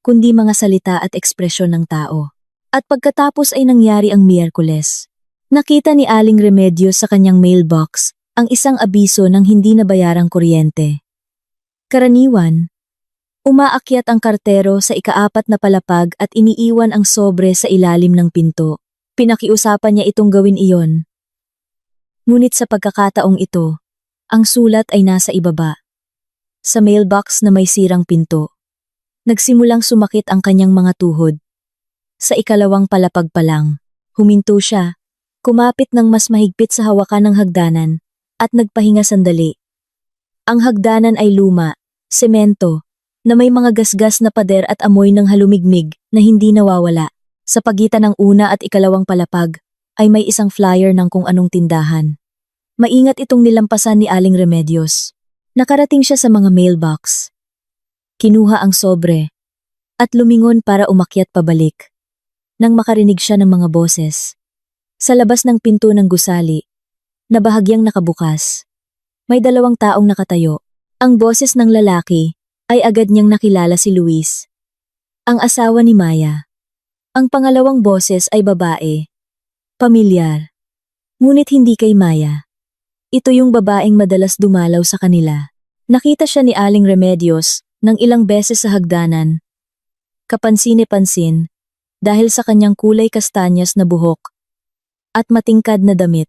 kundi mga salita at ekspresyon ng tao. At pagkatapos ay nangyari ang Miyerkules. Nakita ni Aling Remedios sa kanyang mailbox ang isang abiso ng hindi nabayarang kuryente. Karaniwan, umaakyat ang kartero sa ika-4 na palapag at iniiwan ang sobre sa ilalim ng pinto. Pinakiusapan niya itong gawin iyon. Ngunit sa pagkakataong ito, ang sulat ay nasa ibaba. Sa mailbox na may sirang pinto. Nagsimulang sumakit ang kanyang mga tuhod. Sa ikalawang palapag pa lang, huminto siya, kumapit ng mas mahigpit sa hawakan ng hagdanan, at nagpahinga sandali. Ang hagdanan ay luma, semento, na may mga gasgas na pader at amoy ng halumigmig na hindi nawawala. Sa pagitan ng una at ikalawang palapag, ay may isang flyer ng kung anong tindahan. Maingat itong nilampasan ni Aling Remedios. Nakarating siya sa mga mailbox. Kinuha ang sobre at lumingon para umakyat pabalik. Nang makarinig siya ng mga boses. Sa labas ng pinto ng gusali, na bahagyang nakabukas, may 2 taong nakatayo. Ang boses ng lalaki ay agad niyang nakilala si Luis, ang asawa ni Maya. Ang pangalawang boses ay babae, pamilyar, ngunit hindi kay Maya. Ito yung babaeng madalas dumalaw sa kanila. Nakita siya ni Aling Remedios ng ilang beses sa hagdanan. Kapansin-pansin dahil sa kanyang kulay kastanyas na buhok at matingkad na damit.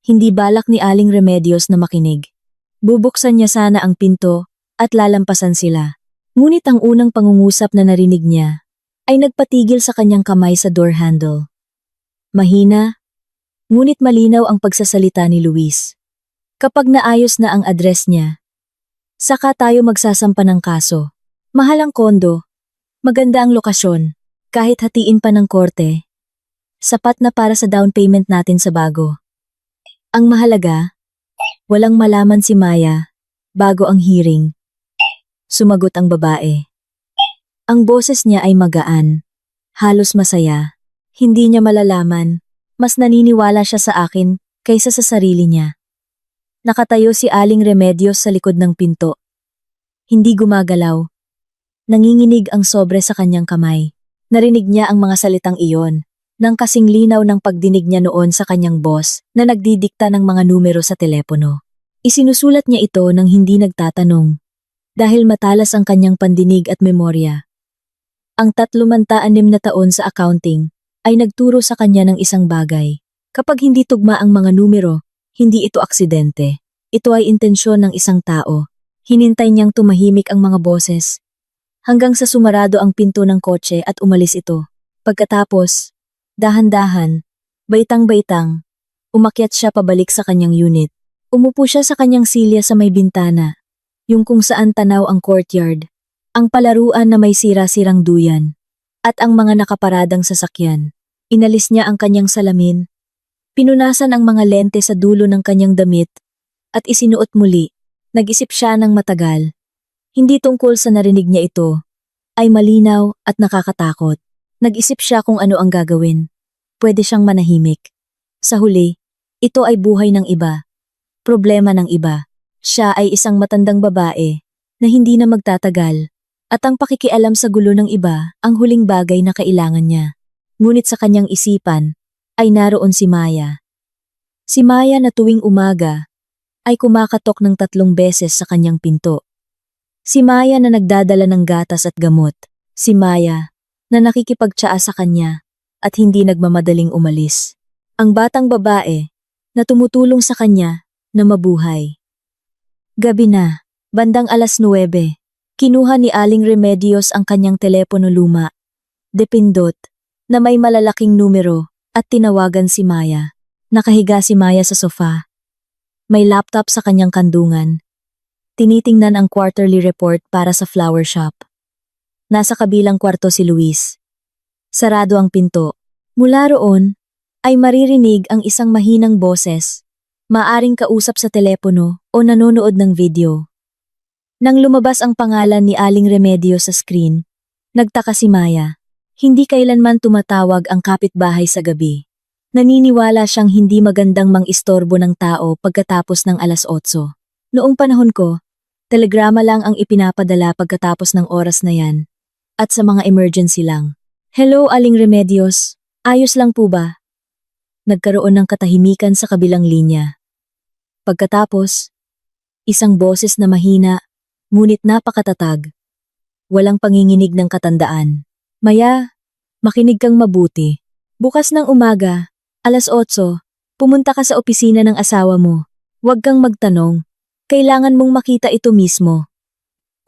Hindi balak ni Aling Remedios na makinig. Bubuksan niya sana ang pinto at lalampasan sila. Ngunit ang unang pangungusap na narinig niya ay nagpatigil sa kanyang kamay sa door handle. Mahina, ngunit malinaw ang pagsasalita ni Luis. Kapag naayos na ang address niya, saka tayo magsasampa ng kaso. Mahal ang kondo, maganda ang lokasyon, kahit hatiin pa ng korte. Sapat na para sa down payment natin sa bago. Ang mahalaga, walang malaman si Maya bago ang hearing. Sumagot ang babae. Ang boses niya ay magaan, halos masaya. Hindi niya malalaman, mas naniniwala siya sa akin kaysa sa sarili niya. Nakatayo si Aling Remedios sa likod ng pinto. Hindi gumagalaw. Nanginginig ang sobre sa kanyang kamay. Narinig niya ang mga salitang iyon, nang kasing linaw ng pagdinig niya noon sa kanyang boss na nagdidikta ng mga numero sa telepono. Isinusulat niya ito nang hindi nagtatanong, dahil matalas ang kanyang pandinig at memorya. Ang 36 na taon sa accounting ay nagturo sa kanya ng isang bagay. Kapag hindi tugma ang mga numero, hindi ito aksidente. Ito ay intensyon ng isang tao. Hinintay niyang tumahimik ang mga boses, hanggang sa sumarado ang pinto ng kotse at umalis ito. Pagkatapos, dahan-dahan, baitang-baitang, umakyat siya pabalik sa kanyang unit. Umupo siya sa kanyang silya sa may bintana, yung kung saan tanaw ang courtyard, ang palaruan na may sira-sirang duyan, at ang mga nakaparadang sasakyan. Inalis niya ang kanyang salamin. Pinunasan ang mga lente sa dulo ng kanyang damit at isinuot muli. Nag-isip siya ng matagal. Hindi tungkol sa narinig niya ito, ay malinaw at nakakatakot. Nag-isip siya kung ano ang gagawin. Pwede siyang manahimik. Sa huli, ito ay buhay ng iba. Problema ng iba. Siya ay isang matandang babae na hindi na magtatagal at ang pakikialam sa gulo ng iba ang huling bagay na kailangan niya. Ngunit sa kanyang isipan ay naroon si Maya. Si Maya na tuwing umaga ay kumakatok ng 3 beses sa kanyang pinto. Si Maya na nagdadala ng gatas at gamot. Si Maya na nakikipagtsaa sa kanya at hindi nagmamadaling umalis. Ang batang babae na tumutulong sa kanya na mabuhay. Gabi na, bandang 9:00, kinuha ni Aling Remedios ang kanyang telepono luma. Depindot, na may malalaking numero at tinawagan si Maya. Nakahiga si Maya sa sofa. May laptop sa kanyang kandungan. Tinitingnan ang quarterly report para sa flower shop. Nasa kabilang kwarto si Luis. Sarado ang pinto. Mula roon, ay maririnig ang isang mahinang boses. Maaring kausap sa telepono o nanonood ng video. Nang lumabas ang pangalan ni Aling Remedios sa screen, nagtaka si Maya. Hindi kailanman tumatawag ang kapitbahay sa gabi. Naniniwala siyang hindi magandang mang-istorbo ng tao pagkatapos ng 8:00. Noong panahon ko, telegrama lang ang ipinapadala pagkatapos ng oras na yan. At sa mga emergency lang. Hello, Aling Remedios. Ayos lang po ba? Nagkaroon ng katahimikan sa kabilang linya. Pagkatapos, isang boses na mahina, ngunit napakatatag. Walang panginginig ng katandaan. Maya, makinig kang mabuti. Bukas ng umaga, 8:00, pumunta ka sa opisina ng asawa mo. Huwag kang magtanong. Kailangan mong makita ito mismo.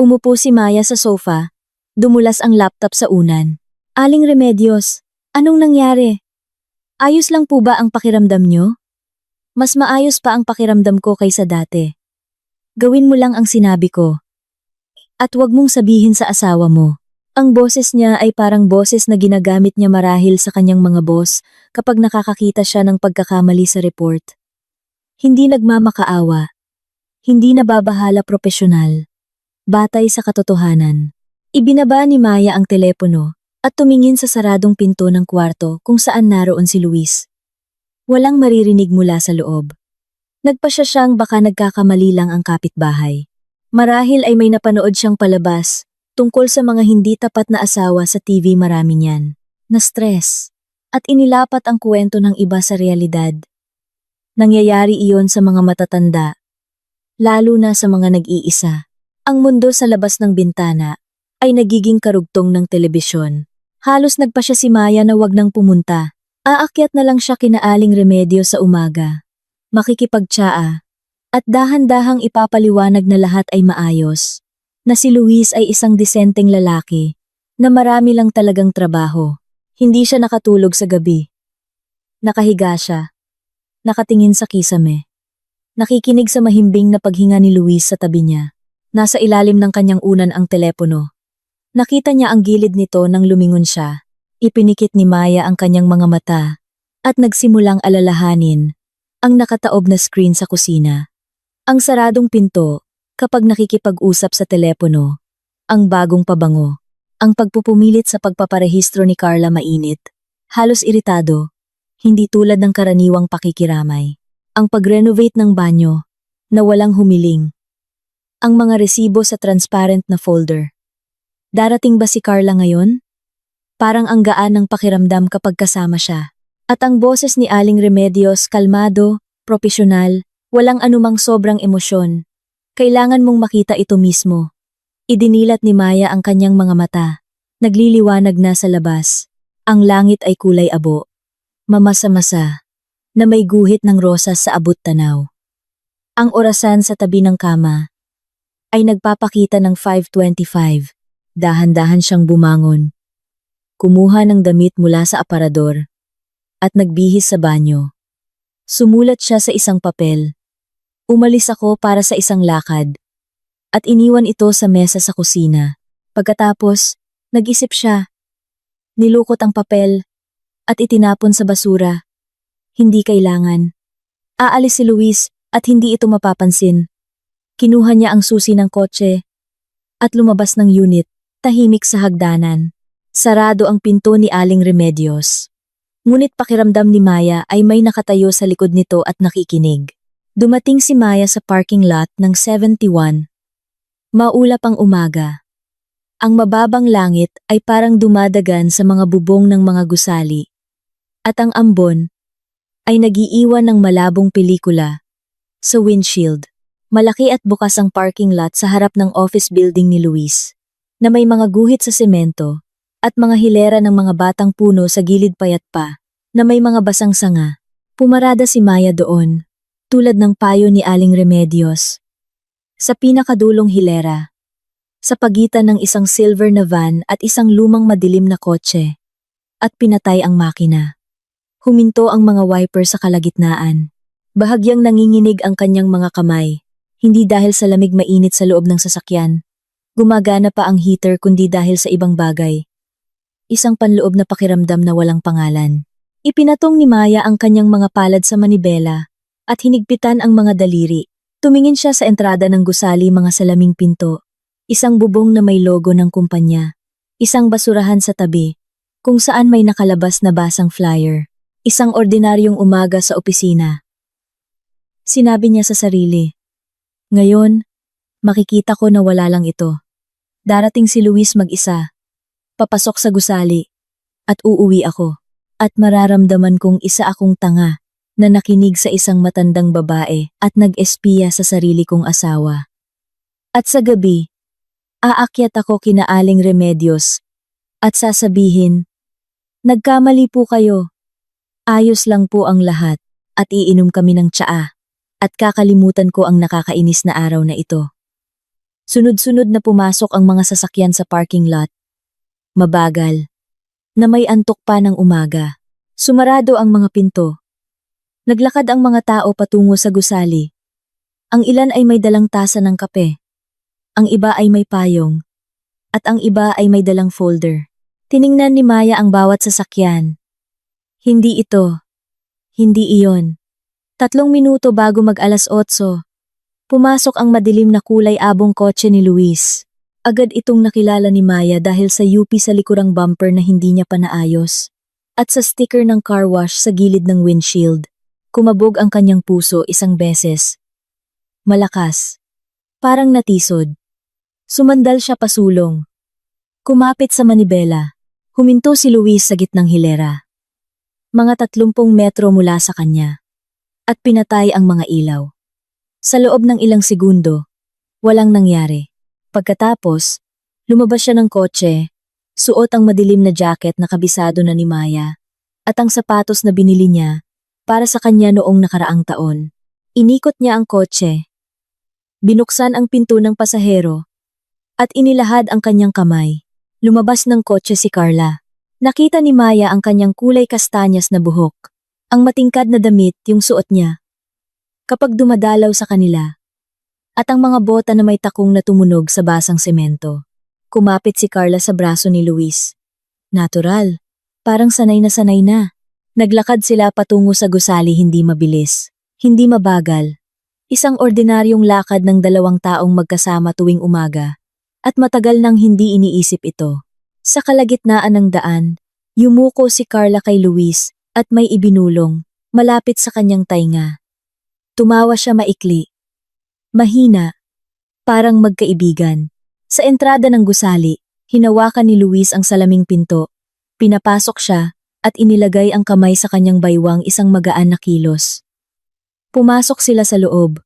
Umupo si Maya sa sofa, dumulas ang laptop sa unan. Aling Remedios, anong nangyari? Ayos lang po ba ang pakiramdam nyo? Mas maayos pa ang pakiramdam ko kaysa dati. Gawin mo lang ang sinabi ko. At huwag mong sabihin sa asawa mo. Ang boses niya ay parang boses na ginagamit niya marahil sa kanyang mga boss kapag nakakakita siya ng pagkakamali sa report. Hindi nagmamakaawa. Hindi nababahala propesyonal. Batay sa katotohanan. Ibinaba ni Maya ang telepono at tumingin sa saradong pinto ng kwarto kung saan naroon si Luis. Walang maririnig mula sa loob. Nagpasya siyang baka nagkakamali lang ang kapitbahay. Marahil ay may napanood siyang palabas tungkol sa mga hindi tapat na asawa sa TV, marami niyan. Na-stress at inilapat ang kwento ng iba sa realidad. Nangyayari iyon sa mga matatanda, lalo na sa mga nag-iisa. Ang mundo sa labas ng bintana ay nagiging karugtong ng telebisyon. Halos nagpasya si Maya na wag nang pumunta. Aakyat na lang siya kina Aling Remedios sa umaga. Makikipagtsaa. At dahan-dahang ipapaliwanag na lahat ay maayos. Na si Luis ay isang disenteng lalaki. Na marami lang talagang trabaho. Hindi siya nakatulog sa gabi. Nakahiga siya. Nakatingin sa kisame. Nakikinig sa mahimbing na paghinga ni Luis sa tabi niya. Nasa ilalim ng kanyang unan ang telepono. Nakita niya ang gilid nito nang lumingon siya. Ipinikit ni Maya ang kanyang mga mata at nagsimulang alalahanin ang nakataob na screen sa kusina. Ang saradong pinto kapag nakikipag-usap sa telepono. Ang bagong pabango. Ang pagpupumilit sa pagpaparehistro ni Carla mainit. Halos iritado. Hindi tulad ng karaniwang pakikiramay. Ang pag-renovate ng banyo na walang humiling. Ang mga resibo sa transparent na folder. Darating ba si Carla ngayon? Parang ang gaan ng pakiramdam kapag kasama siya. At ang boses ni Aling Remedios kalmado, propesyonal, walang anumang sobrang emosyon. Kailangan mong makita ito mismo. Idinilat ni Maya ang kanyang mga mata. Nagliliwanag na sa labas. Ang langit ay kulay abo. Mamasa-masa, na may guhit ng rosas sa abot tanaw. Ang orasan sa tabi ng kama ay nagpapakita ng 5:25. Dahan-dahan siyang bumangon. Kumuha ng damit mula sa aparador at nagbihis sa banyo. Sumulat siya sa isang papel. Umalis ako para sa isang lakad at iniwan ito sa mesa sa kusina. Pagkatapos, nag-isip siya. Nilukot ang papel at itinapon sa basura. Hindi kailangan. Aalis si Luis at hindi ito mapapansin. Kinuha niya ang susi ng kotse at lumabas ng unit, tahimik sa hagdanan. Sarado ang pinto ni Aling Remedios. Ngunit pakiramdam ni Maya ay may nakatayo sa likod nito at nakikinig. Dumating si Maya sa parking lot ng 71. Maulap ang umaga. Ang mababang langit ay parang dumadagan sa mga bubong ng mga gusali. At ang ambon ay nagiiwan ng malabong pelikula sa windshield. Malaki at bukas ang parking lot sa harap ng office building ni Luis, na may mga guhit sa semento at mga hilera ng mga batang puno sa gilid payat pa, na may mga basang sanga. Pumarada si Maya doon, tulad ng payo ni Aling Remedios. Sa pinakadulong hilera, sa pagitan ng isang silver na van at isang lumang madilim na kotse, at pinatay ang makina. Huminto ang mga wiper sa kalagitnaan. Bahagyang nanginginig ang kanyang mga kamay, hindi dahil sa lamig mainit sa loob ng sasakyan. Gumagana pa ang heater kundi dahil sa ibang bagay. Isang panloob na pakiramdam na walang pangalan. Ipinatong ni Maya ang kanyang mga palad sa manibela at hinigpitan ang mga daliri. Tumingin siya sa entrada ng gusali, mga salaming pinto, isang bubong na may logo ng kumpanya, isang basurahan sa tabi, kung saan may nakalabas na basang flyer, isang ordinaryong umaga sa opisina. Sinabi niya sa sarili, "Ngayon, makikita ko na wala lang ito. Darating si Luis mag-isa, papasok sa gusali, at uuwi ako, at mararamdaman kong isa akong tanga na nakinig sa isang matandang babae at nag-espiya sa sarili kong asawa. At sa gabi, aakyat ako kina Aling Remedios at sasabihin, 'Nagkamali po kayo. Ayos lang po ang lahat,' at iinom kami ng tsaa. At kakalimutan ko ang nakakainis na araw na ito." Sunod-sunod na pumasok ang mga sasakyan sa parking lot. Mabagal, na may antok pa ng umaga. Sumarado ang mga pinto. Naglakad ang mga tao patungo sa gusali. Ang ilan ay may dalang tasa ng kape. Ang iba ay may payong. At ang iba ay may dalang folder. Tiningnan ni Maya ang bawat sasakyan. Hindi ito. Hindi iyon. 3 minuto bago mag-alas 8, pumasok ang madilim na kulay abong kotse ni Luis. Agad itong nakilala ni Maya dahil sa UP sa likurang bumper na hindi niya pa naayos, at sa sticker ng car wash sa gilid ng windshield. Kumabog ang kanyang puso isang beses. Malakas. Parang natisod. Sumandal siya pasulong. Kumapit sa manibela. Huminto si Luis sa gitnang hilera. Mga 30 metro mula sa kanya. At pinatay ang mga ilaw. Sa loob ng ilang segundo, walang nangyari. Pagkatapos, lumabas siya ng kotse, suot ang madilim na jacket na kabisado na ni Maya, at ang sapatos na binili niya para sa kanya noong nakaraang taon. Inikot niya ang kotse. Binuksan ang pinto ng pasahero, at inilahad ang kanyang kamay. Lumabas ng kotse si Carla. Nakita ni Maya ang kanyang kulay kastanyas na buhok. Ang matingkad na damit yung suot niya kapag dumadalaw sa kanila, at ang mga bota na may takong na tumunog sa basang semento. Kumapit si Carla sa braso ni Luis. Natural, parang sanay na. Naglakad sila patungo sa gusali, hindi mabilis, hindi mabagal. Isang ordinaryong lakad ng 2 taong magkasama tuwing umaga, at matagal nang hindi iniisip ito. Sa kalagitnaan ng daan, yumuko si Carla kay Luis, at may ibinulong, malapit sa kanyang tainga. Tumawa siya maikli. Mahina. Parang magkaibigan. Sa entrada ng gusali, hinawakan ni Luis ang salaming pinto. Pinapasok siya at inilagay ang kamay sa kanyang baywang, isang magaan na kilos. Pumasok sila sa loob.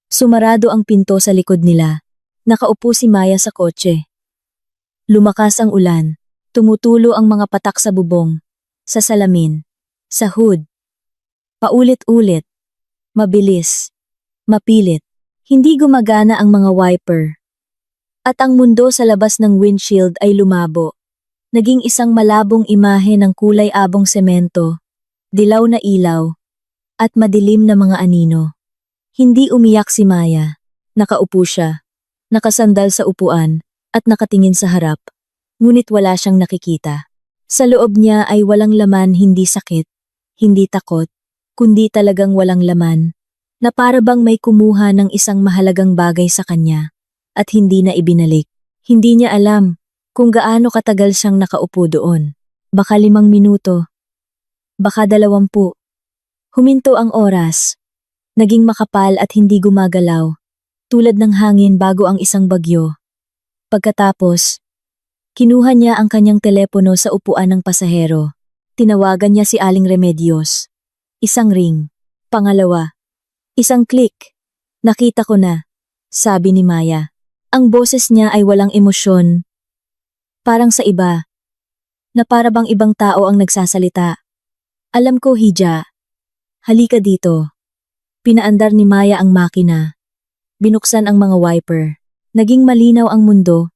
Sumarado ang pinto sa likod nila. Nakaupo si Maya sa kotse. Lumakas ang ulan. Tumutulo ang mga patak sa bubong, sa salamin, sa hood. Paulit-ulit. Mabilis. Mapilit. Hindi gumagana ang mga wiper. At ang mundo sa labas ng windshield ay lumabo. Naging isang malabong imahe ng kulay abong semento, dilaw na ilaw, at madilim na mga anino. Hindi umiyak si Maya. Nakaupo siya, nakasandal sa upuan, at nakatingin sa harap. Ngunit wala siyang nakikita. Sa loob niya ay walang laman, hindi sakit, hindi takot, kundi talagang walang laman, na para bang may kumuha ng isang mahalagang bagay sa kanya at hindi na ibinalik. Hindi niya alam kung gaano katagal siyang nakaupo doon. Baka 5 minuto, baka 20. Huminto ang oras. Naging makapal at hindi gumagalaw, tulad ng hangin bago ang isang bagyo. Pagkatapos, kinuha niya ang kanyang telepono sa upuan ng pasahero. Tinawagan niya si Aling Remedios. Isang ring. Pangalawa. Isang click. Nakita ko na, sabi ni Maya. Ang boses niya ay walang emosyon. Parang sa iba. Na para bang ibang tao ang nagsasalita. Alam ko, Hija. Halika dito. Pinaandar ni Maya ang makina. Binuksan ang mga wiper. Naging malinaw ang mundo.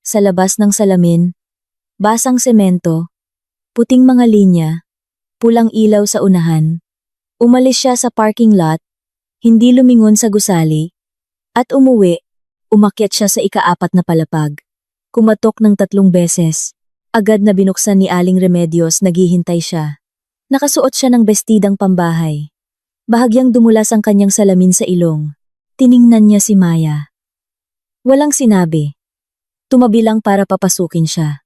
Sa labas ng salamin, basang semento, puting mga linya, pulang ilaw sa unahan. Umalis siya sa parking lot, hindi lumingon sa gusali, at umuwi, umakyat siya sa ika-4 na palapag. Kumatok ng 3 beses. Agad na binuksan ni Aling Remedios, naghihintay siya. Nakasuot siya ng bestidang pambahay. Bahagyang dumulas ang kanyang salamin sa ilong. Tiningnan niya si Maya. Walang sinabi. Tumabi lang para papasukin siya.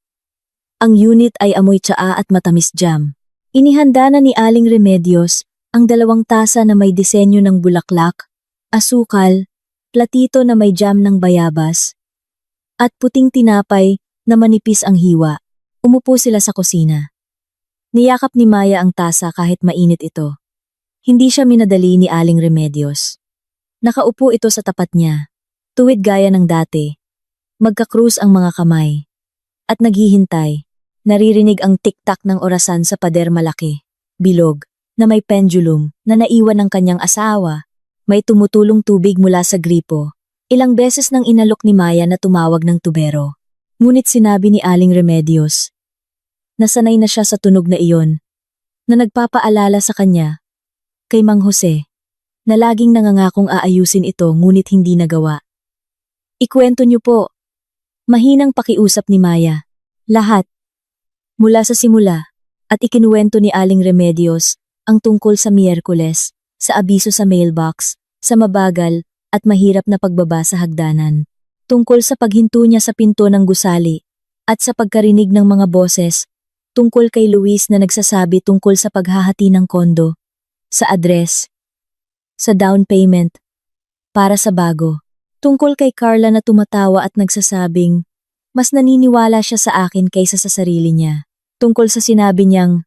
Ang unit ay amoy tsaa at matamis jam. Inihanda na ni Aling Remedios ang 2 tasa na may disenyo ng bulaklak, asukal, platito na may jam ng bayabas, at puting tinapay na manipis ang hiwa. Umupo sila sa kusina. Niyakap ni Maya ang tasa kahit mainit ito. Hindi siya minadali ni Aling Remedios. Nakaupo ito sa tapat niya, tuwid gaya ng dati. Magkakrus ang mga kamay. At naghihintay, naririnig ang tik-tak ng orasan sa pader malaki, bilog, na may pendulum na naiwan ng kanyang asawa. May tumutulong tubig mula sa gripo. Ilang beses nang inalok ni Maya na tumawag ng tubero. Ngunit sinabi ni Aling Remedios, nasanay na siya sa tunog na iyon, na nagpapaalala sa kanya, kay Mang Jose, na laging nangangakong aayusin ito ngunit hindi nagawa. Ikwento niyo po. Mahinang pakiusap ni Maya. Lahat. Mula sa simula, at ikinuwento ni Aling Remedios ang tungkol sa Miyerkules, sa abiso sa mailbox, sa mabagal at mahirap na pagbaba sa hagdanan. Tungkol sa paghinto niya sa pinto ng gusali, at sa pagkarinig ng mga boses, tungkol kay Luis na nagsasabi tungkol sa paghahati ng kondo, sa address, sa down payment, para sa bago. Tungkol kay Carla na tumatawa at nagsasabing, mas naniniwala siya sa akin kaysa sa sarili niya. Tungkol sa sinabi niyang,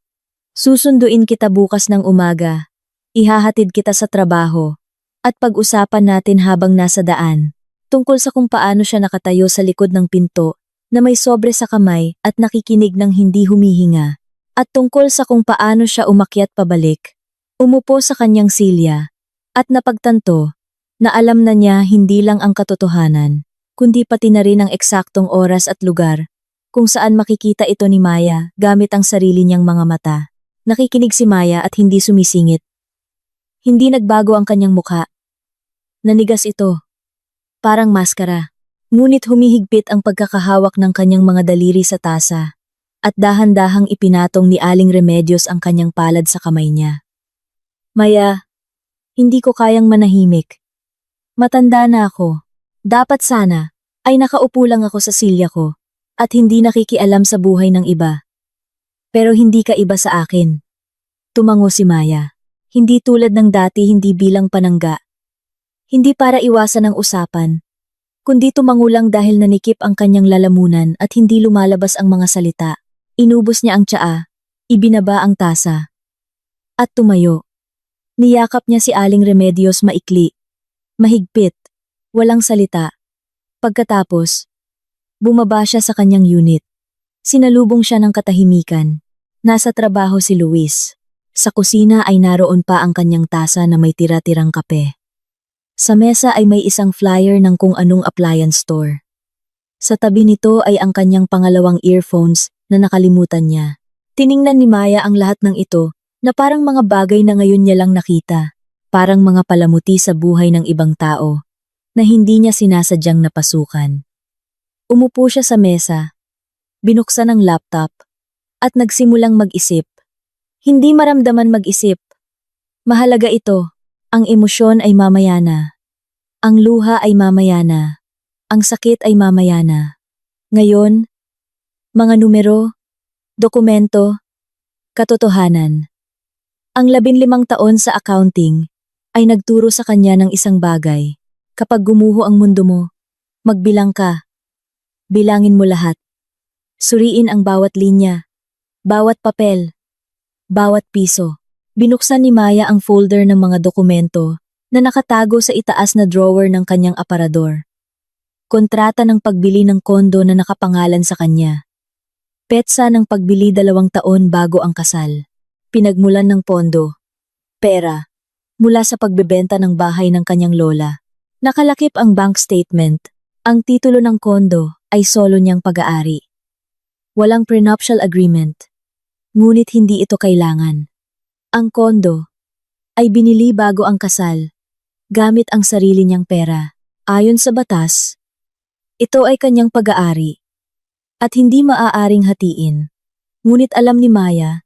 susunduin kita bukas ng umaga, ihahatid kita sa trabaho, at pag-usapan natin habang nasa daan. Tungkol sa kung paano siya nakatayo sa likod ng pinto, na may sobre sa kamay at nakikinig ng hindi humihinga. At tungkol sa kung paano siya umakyat pabalik, umupo sa kanyang silya, at napagtanto, na alam na niya hindi lang ang katotohanan, kundi pati na rin ang eksaktong oras at lugar, kung saan makikita ito ni Maya gamit ang sarili niyang mga mata. Nakikinig si Maya at hindi sumisingit. Hindi nagbago ang kanyang mukha. Nanigas ito. Parang maskara. Ngunit humihigpit ang pagkakahawak ng kanyang mga daliri sa tasa, at dahan-dahang ipinatong ni Aling Remedios ang kanyang palad sa kamay niya. Maya, hindi ko kayang manahimik. Matanda na ako. Dapat sana ay nakaupo lang ako sa silya ko at hindi nakikialam sa buhay ng iba. Pero hindi ka iba sa akin. Tumango si Maya. Hindi tulad ng dati, hindi bilang panangga. Hindi para iwasan ang usapan, kundi tumango lang dahil nanikip ang kanyang lalamunan at hindi lumalabas ang mga salita. Inubos niya ang tsaa, ibinaba ang tasa, at tumayo. Niyakap niya si Aling Remedios maikli, mahigpit, walang salita. Pagkatapos, bumaba siya sa kanyang unit. Sinalubong siya ng katahimikan. Nasa trabaho si Luis. Sa kusina ay naroon pa ang kanyang tasa na may tira-tirang kape. Sa mesa ay may isang flyer ng kung anong appliance store. Sa tabi nito ay ang kanyang pangalawang earphones na nakalimutan niya. Tiningnan ni Maya ang lahat ng ito na parang mga bagay na ngayon niya lang nakita. Parang mga palamuti sa buhay ng ibang tao na hindi niya sinasadyang napasukan. Umupo siya sa mesa, binuksan ang laptop, at nagsimulang mag-isip. Hindi maramdaman mag-isip. Mahalaga ito. Ang emosyon ay mamaya na. Ang luha ay mamaya na. Ang sakit ay mamaya na. Ngayon, mga numero, dokumento, katotohanan. Ang 15 taon sa accounting ay nagturo sa kanya ng isang bagay. Kapag gumuho ang mundo mo, magbilang ka. Bilangin mo lahat. Suriin ang bawat linya, bawat papel, bawat piso. Binuksan ni Maya ang folder ng mga dokumento na nakatago sa itaas na drawer ng kanyang aparador. Kontrata ng pagbili ng kondo na nakapangalan sa kanya. Petsa ng pagbili 2 taon bago ang kasal. Pinagmulan ng pondo. Pera. Mula sa pagbebenta ng bahay ng kanyang lola. Nakalakip ang bank statement. Ang titulo ng kondo ay solo niyang pag-aari. Walang prenuptial agreement. Ngunit hindi ito kailangan. Ang kondo ay binili bago ang kasal, gamit ang sarili niyang pera. Ayon sa batas, ito ay kanyang pag-aari at hindi maaaring hatiin. Ngunit alam ni Maya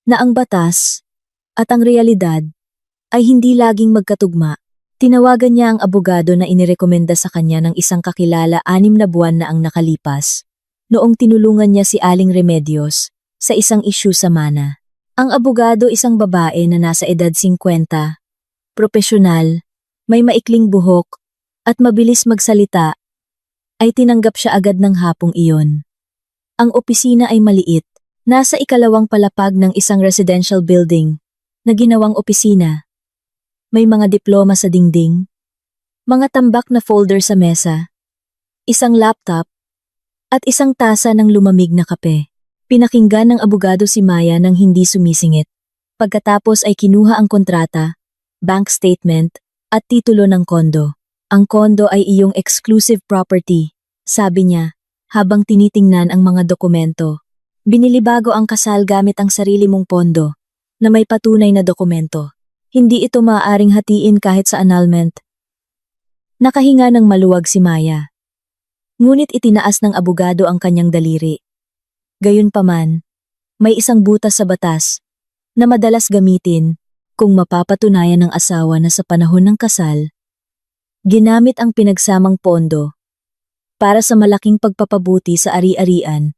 na ang batas at ang realidad ay hindi laging magkatugma. Tinawagan niya ang abogado na inirekomenda sa kanya ng isang kakilala 6 na buwan na ang nakalipas, noong tinulungan niya si Aling Remedios sa isang issue sa Mana. Ang abogado isang babae na nasa edad 50, propesyonal, may maikling buhok, at mabilis magsalita, ay tinanggap siya agad ng hapong iyon. Ang opisina ay maliit, nasa 2nd palapag ng isang residential building na ginawang opisina. May mga diploma sa dingding, mga tambak na folder sa mesa, isang laptop, at isang tasa ng lumamig na kape. Pinakinggan ng abogado si Maya nang hindi sumisingit. Pagkatapos ay kinuha ang kontrata, bank statement, at titulo ng kondo. Ang kondo ay iyong exclusive property, sabi niya, habang tinitingnan ang mga dokumento. Binili bago ang kasal gamit ang sarili mong pondo, na may patunay na dokumento. Hindi ito maaaring hatiin kahit sa annulment. Nakahinga ng maluwag si Maya. Ngunit itinaas ng abogado ang kanyang daliri. Gayunpaman, may isang butas sa batas na madalas gamitin kung mapapatunayan ng asawa na sa panahon ng kasal, ginamit ang pinagsamang pondo para sa malaking pagpapabuti sa ari-arian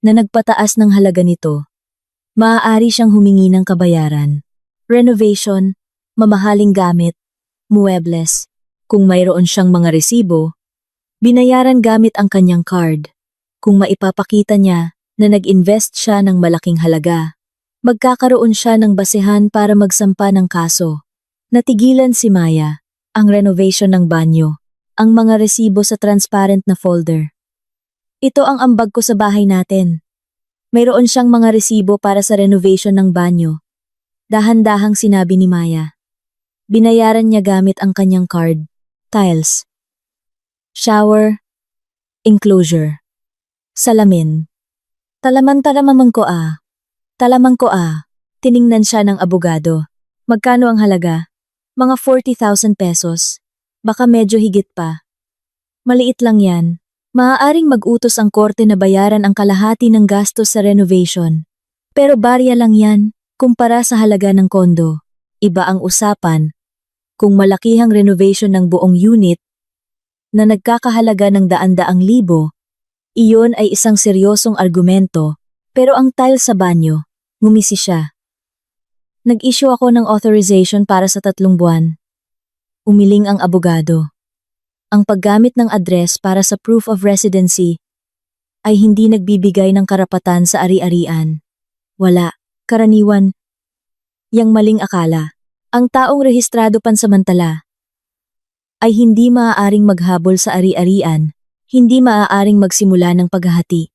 na nagpataas ng halaga nito. Maaari siyang humingi ng kabayaran, renovation, mamahaling gamit, muebles. Kung mayroon siyang mga resibo, binayaran gamit ang kanyang card. Kung maipapakita niya na nag-invest siya ng malaking halaga, magkakaroon siya ng basehan para magsampa ng kaso. Natigilan si Maya, ang renovation ng banyo, ang mga resibo sa transparent na folder. Ito ang ambag ko sa bahay natin. Mayroon siyang mga resibo para sa renovation ng banyo. Dahan-dahang sinabi ni Maya. Binayaran niya gamit ang kanyang card, tiles, shower, enclosure, salamin. Talaman ko ah. Talamang ko ah. Tiningnan siya ng abogado. Magkano ang halaga? Mga 40,000 pesos. Baka medyo higit pa. Maliit lang yan. Maaaring mag-utos ang korte na bayaran ang kalahati ng gastos sa renovation. Pero barya lang yan, kumpara sa halaga ng kondo. Iba ang usapan. Kung malakihang renovation ng buong unit, na nagkakahalaga ng daan-daang libo, iyon ay isang seryosong argumento, pero ang tile sa banyo, ngumisi siya. Nag-issue ako ng authorization para sa 3 buwan. Umiling ang abogado. Ang paggamit ng address para sa proof of residency ay hindi nagbibigay ng karapatan sa ari-arian. Wala, karaniwan. Yang maling akala. Ang taong rehistrado pansamantala ay hindi maaaring maghabol sa ari-arian, hindi maaaring magsimula ng paghahati,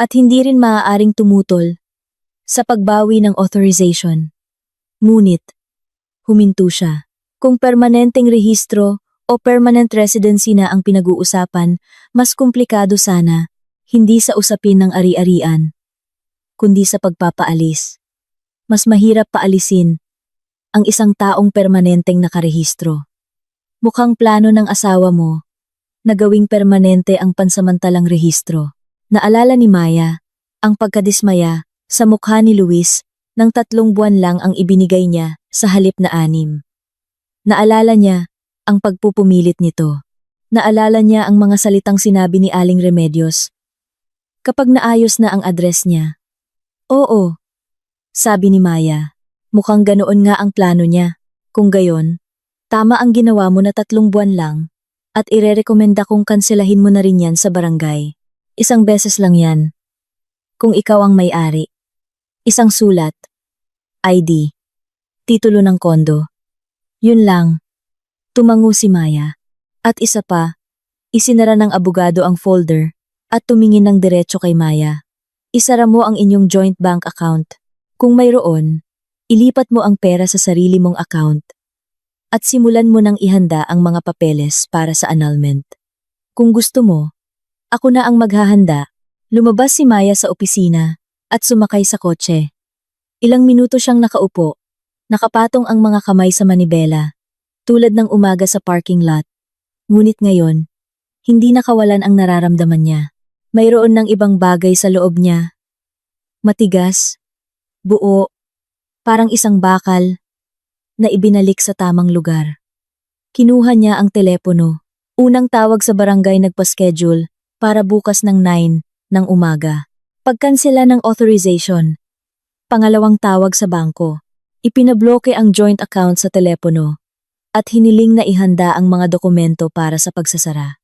at hindi rin maaaring tumutol sa pagbawi ng authorization. Ngunit, huminto siya. Kung permanenteng rehistro o permanent residency na ang pinag-uusapan, mas komplikado sana, hindi sa usapin ng ari-arian, kundi sa pagpapaalis. Mas mahirap paalisin ang isang taong permanenteng nakarehistro. Mukhang plano ng asawa mo na gawing permanente ang pansamantalang rehistro. Naalala ni Maya Ang pagkadismaya sa mukha ni Luis nang 3 buwan lang ang ibinigay niya sa halip na 6. Naalala niya ang pagpupumilit nito. Naalala niya ang mga salitang sinabi ni Aling Remedios. Kapag naayos na ang address niya. Oo, sabi ni Maya. Mukhang ganoon nga ang plano niya. Kung gayon, tama ang ginawa mo na 3 buwan lang at irerekomenda kong kanselahin mo na rin yan sa barangay. Isang beses lang yan. Kung ikaw ang may-ari. Isang sulat. ID. Titulo ng kondo. Yun lang. Tumango si Maya. At isa pa, isinara ng abogado ang folder at tumingin ng diretso kay Maya. Isara mo ang inyong joint bank account. Kung mayroon, ilipat mo ang pera sa sarili mong account. At simulan mo nang ihanda ang mga papeles para sa annulment. Kung gusto mo, ako na ang maghahanda. Lumabas si Maya sa opisina at sumakay sa kotse. Ilang minuto siyang nakaupo. Nakapatong ang mga kamay sa manibela, tulad ng umaga sa parking lot. Ngunit ngayon, hindi nakawalan ang nararamdaman niya. Mayroon ng ibang bagay sa loob niya. Matigas, buo, parang isang bakal, na ibinalik sa tamang lugar. Kinuha niya ang telepono. Unang tawag sa barangay nagpa-schedule para bukas ng 9 ng umaga. Pagkansela ng authorization. Pangalawang tawag sa bangko. Ipinabloke ang joint account sa telepono at hiniling na ihanda ang mga dokumento para sa pagsasara.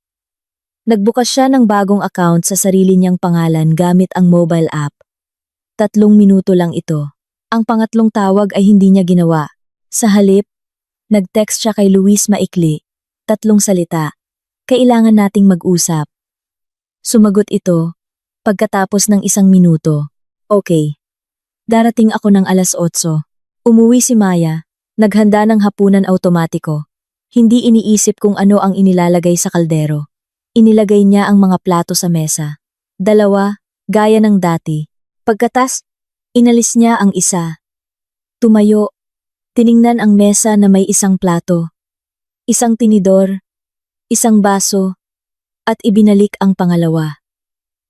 Nagbukas siya ng bagong account sa sarili niyang pangalan gamit ang mobile app. 3 minuto lang ito. Ang pangatlong tawag ay hindi niya ginawa. Sa halip, nag-text siya kay Luis maikli. 3 salita. Kailangan nating mag-usap. Sumagot ito pagkatapos ng 1 minuto. Okay. Darating ako ng 8:00. Umuwi si Maya, naghanda ng hapunan automatiko. Hindi iniisip kung ano ang inilalagay sa kaldero. Inilagay niya ang mga plato sa mesa. 2, gaya ng dati. Pagkatas, inalis niya ang isa. Tumayo, tiningnan ang mesa na may 1 plato, 1 tinidor, 1 baso, at ibinalik ang pangalawa.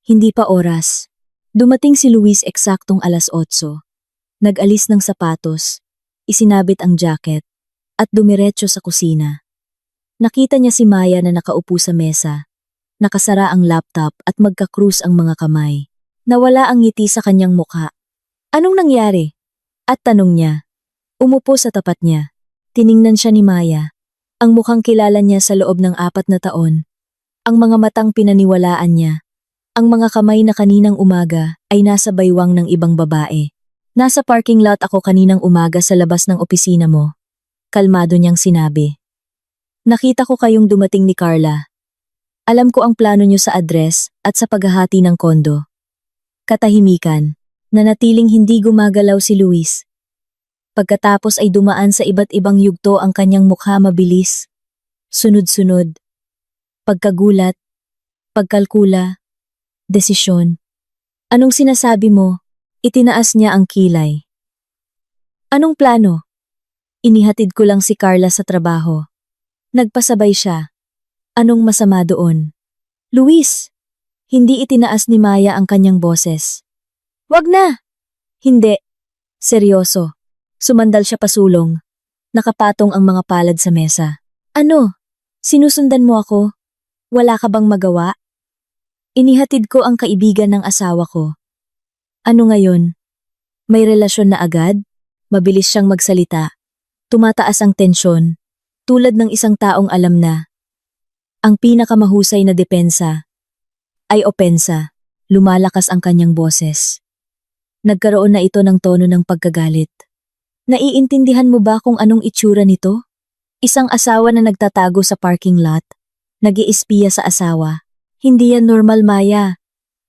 Hindi pa oras. Dumating si Luis eksaktong 8:00. Nag-alis ng sapatos, isinabit ang jacket, at dumiretso sa kusina. Nakita niya si Maya na nakaupo sa mesa. Nakasara ang laptop at magka-krus ang mga kamay. Nawala ang ngiti sa kanyang mukha. Anong nangyari? At tanong niya. Umupo sa tapat niya. Tiningnan siya ni Maya. Ang mukhang kilala niya sa loob ng 4 na taon. Ang mga matang pinaniwalaan niya. Ang mga kamay na kaninang umaga ay nasa baywang ng ibang babae. Nasa parking lot ako kaninang umaga sa labas ng opisina mo. Kalmado niyang sinabi. Nakita ko kayong dumating ni Carla. Alam ko ang plano niyo sa address at sa paghahati ng kondo. Katahimikan, nanatiling hindi gumagalaw si Luis. Pagkatapos ay dumaan sa iba't ibang yugto ang kanyang mukha mabilis. Sunod-sunod. Pagkagulat. Pagkalkula. Desisyon. Anong sinasabi mo? Itinaas niya ang kilay. Anong plano? Inihatid ko lang si Carla sa trabaho. Nagpasabay siya. Anong masama doon? Luis! Hindi itinaas ni Maya ang kanyang boses. Wag na! Hindi. Seryoso. Sumandal siya pasulong. Nakapatong ang mga palad sa mesa. Ano? Sinusundan mo ako? Wala ka bang magawa? Inihatid ko ang kaibigan ng asawa ko. Ano ngayon? May relasyon na agad? Mabilis siyang magsalita. Tumataas ang tensyon, tulad ng isang taong alam na. Ang pinakamahusay na depensa ay opensa. Lumalakas ang kanyang boses. Nagkaroon na ito ng tono ng pagkagalit. Naiintindihan mo ba kung anong itsura nito? Isang asawa na nagtatago sa parking lot. Nag-iispiya sa asawa. Hindi yan normal, Maya.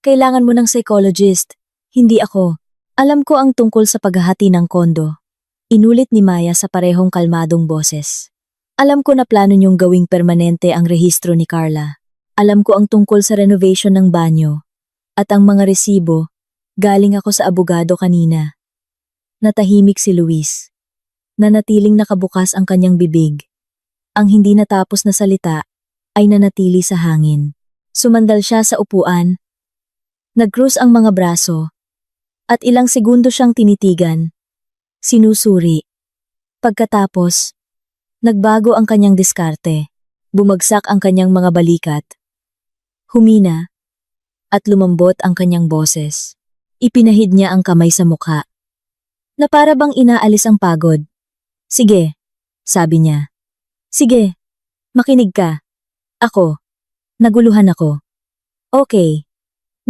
Kailangan mo ng psychologist. Hindi ako. Alam ko ang tungkol sa paghahati ng kondo. Inulit ni Maya sa parehong kalmadong boses. Alam ko na plano niyong gawing permanente ang rehistro ni Carla. Alam ko ang tungkol sa renovation ng banyo. At ang mga resibo, galing ako sa abogado kanina. Natahimik si Luis. Nanatiling nakabukas ang kanyang bibig. Ang hindi natapos na salita ay nanatili sa hangin. Sumandal siya sa upuan. Nag-cruise ang mga braso. At ilang segundo siyang tinitigan. Sinusuri. Pagkatapos, nagbago ang kanyang diskarte. Bumagsak ang kanyang mga balikat. Humina. At lumambot ang kanyang boses. Ipinahid niya ang kamay sa mukha. Na para bang inaalis ang pagod. Sige, sabi niya. Sige, makinig ka. Ako. Naguluhan ako. Okay.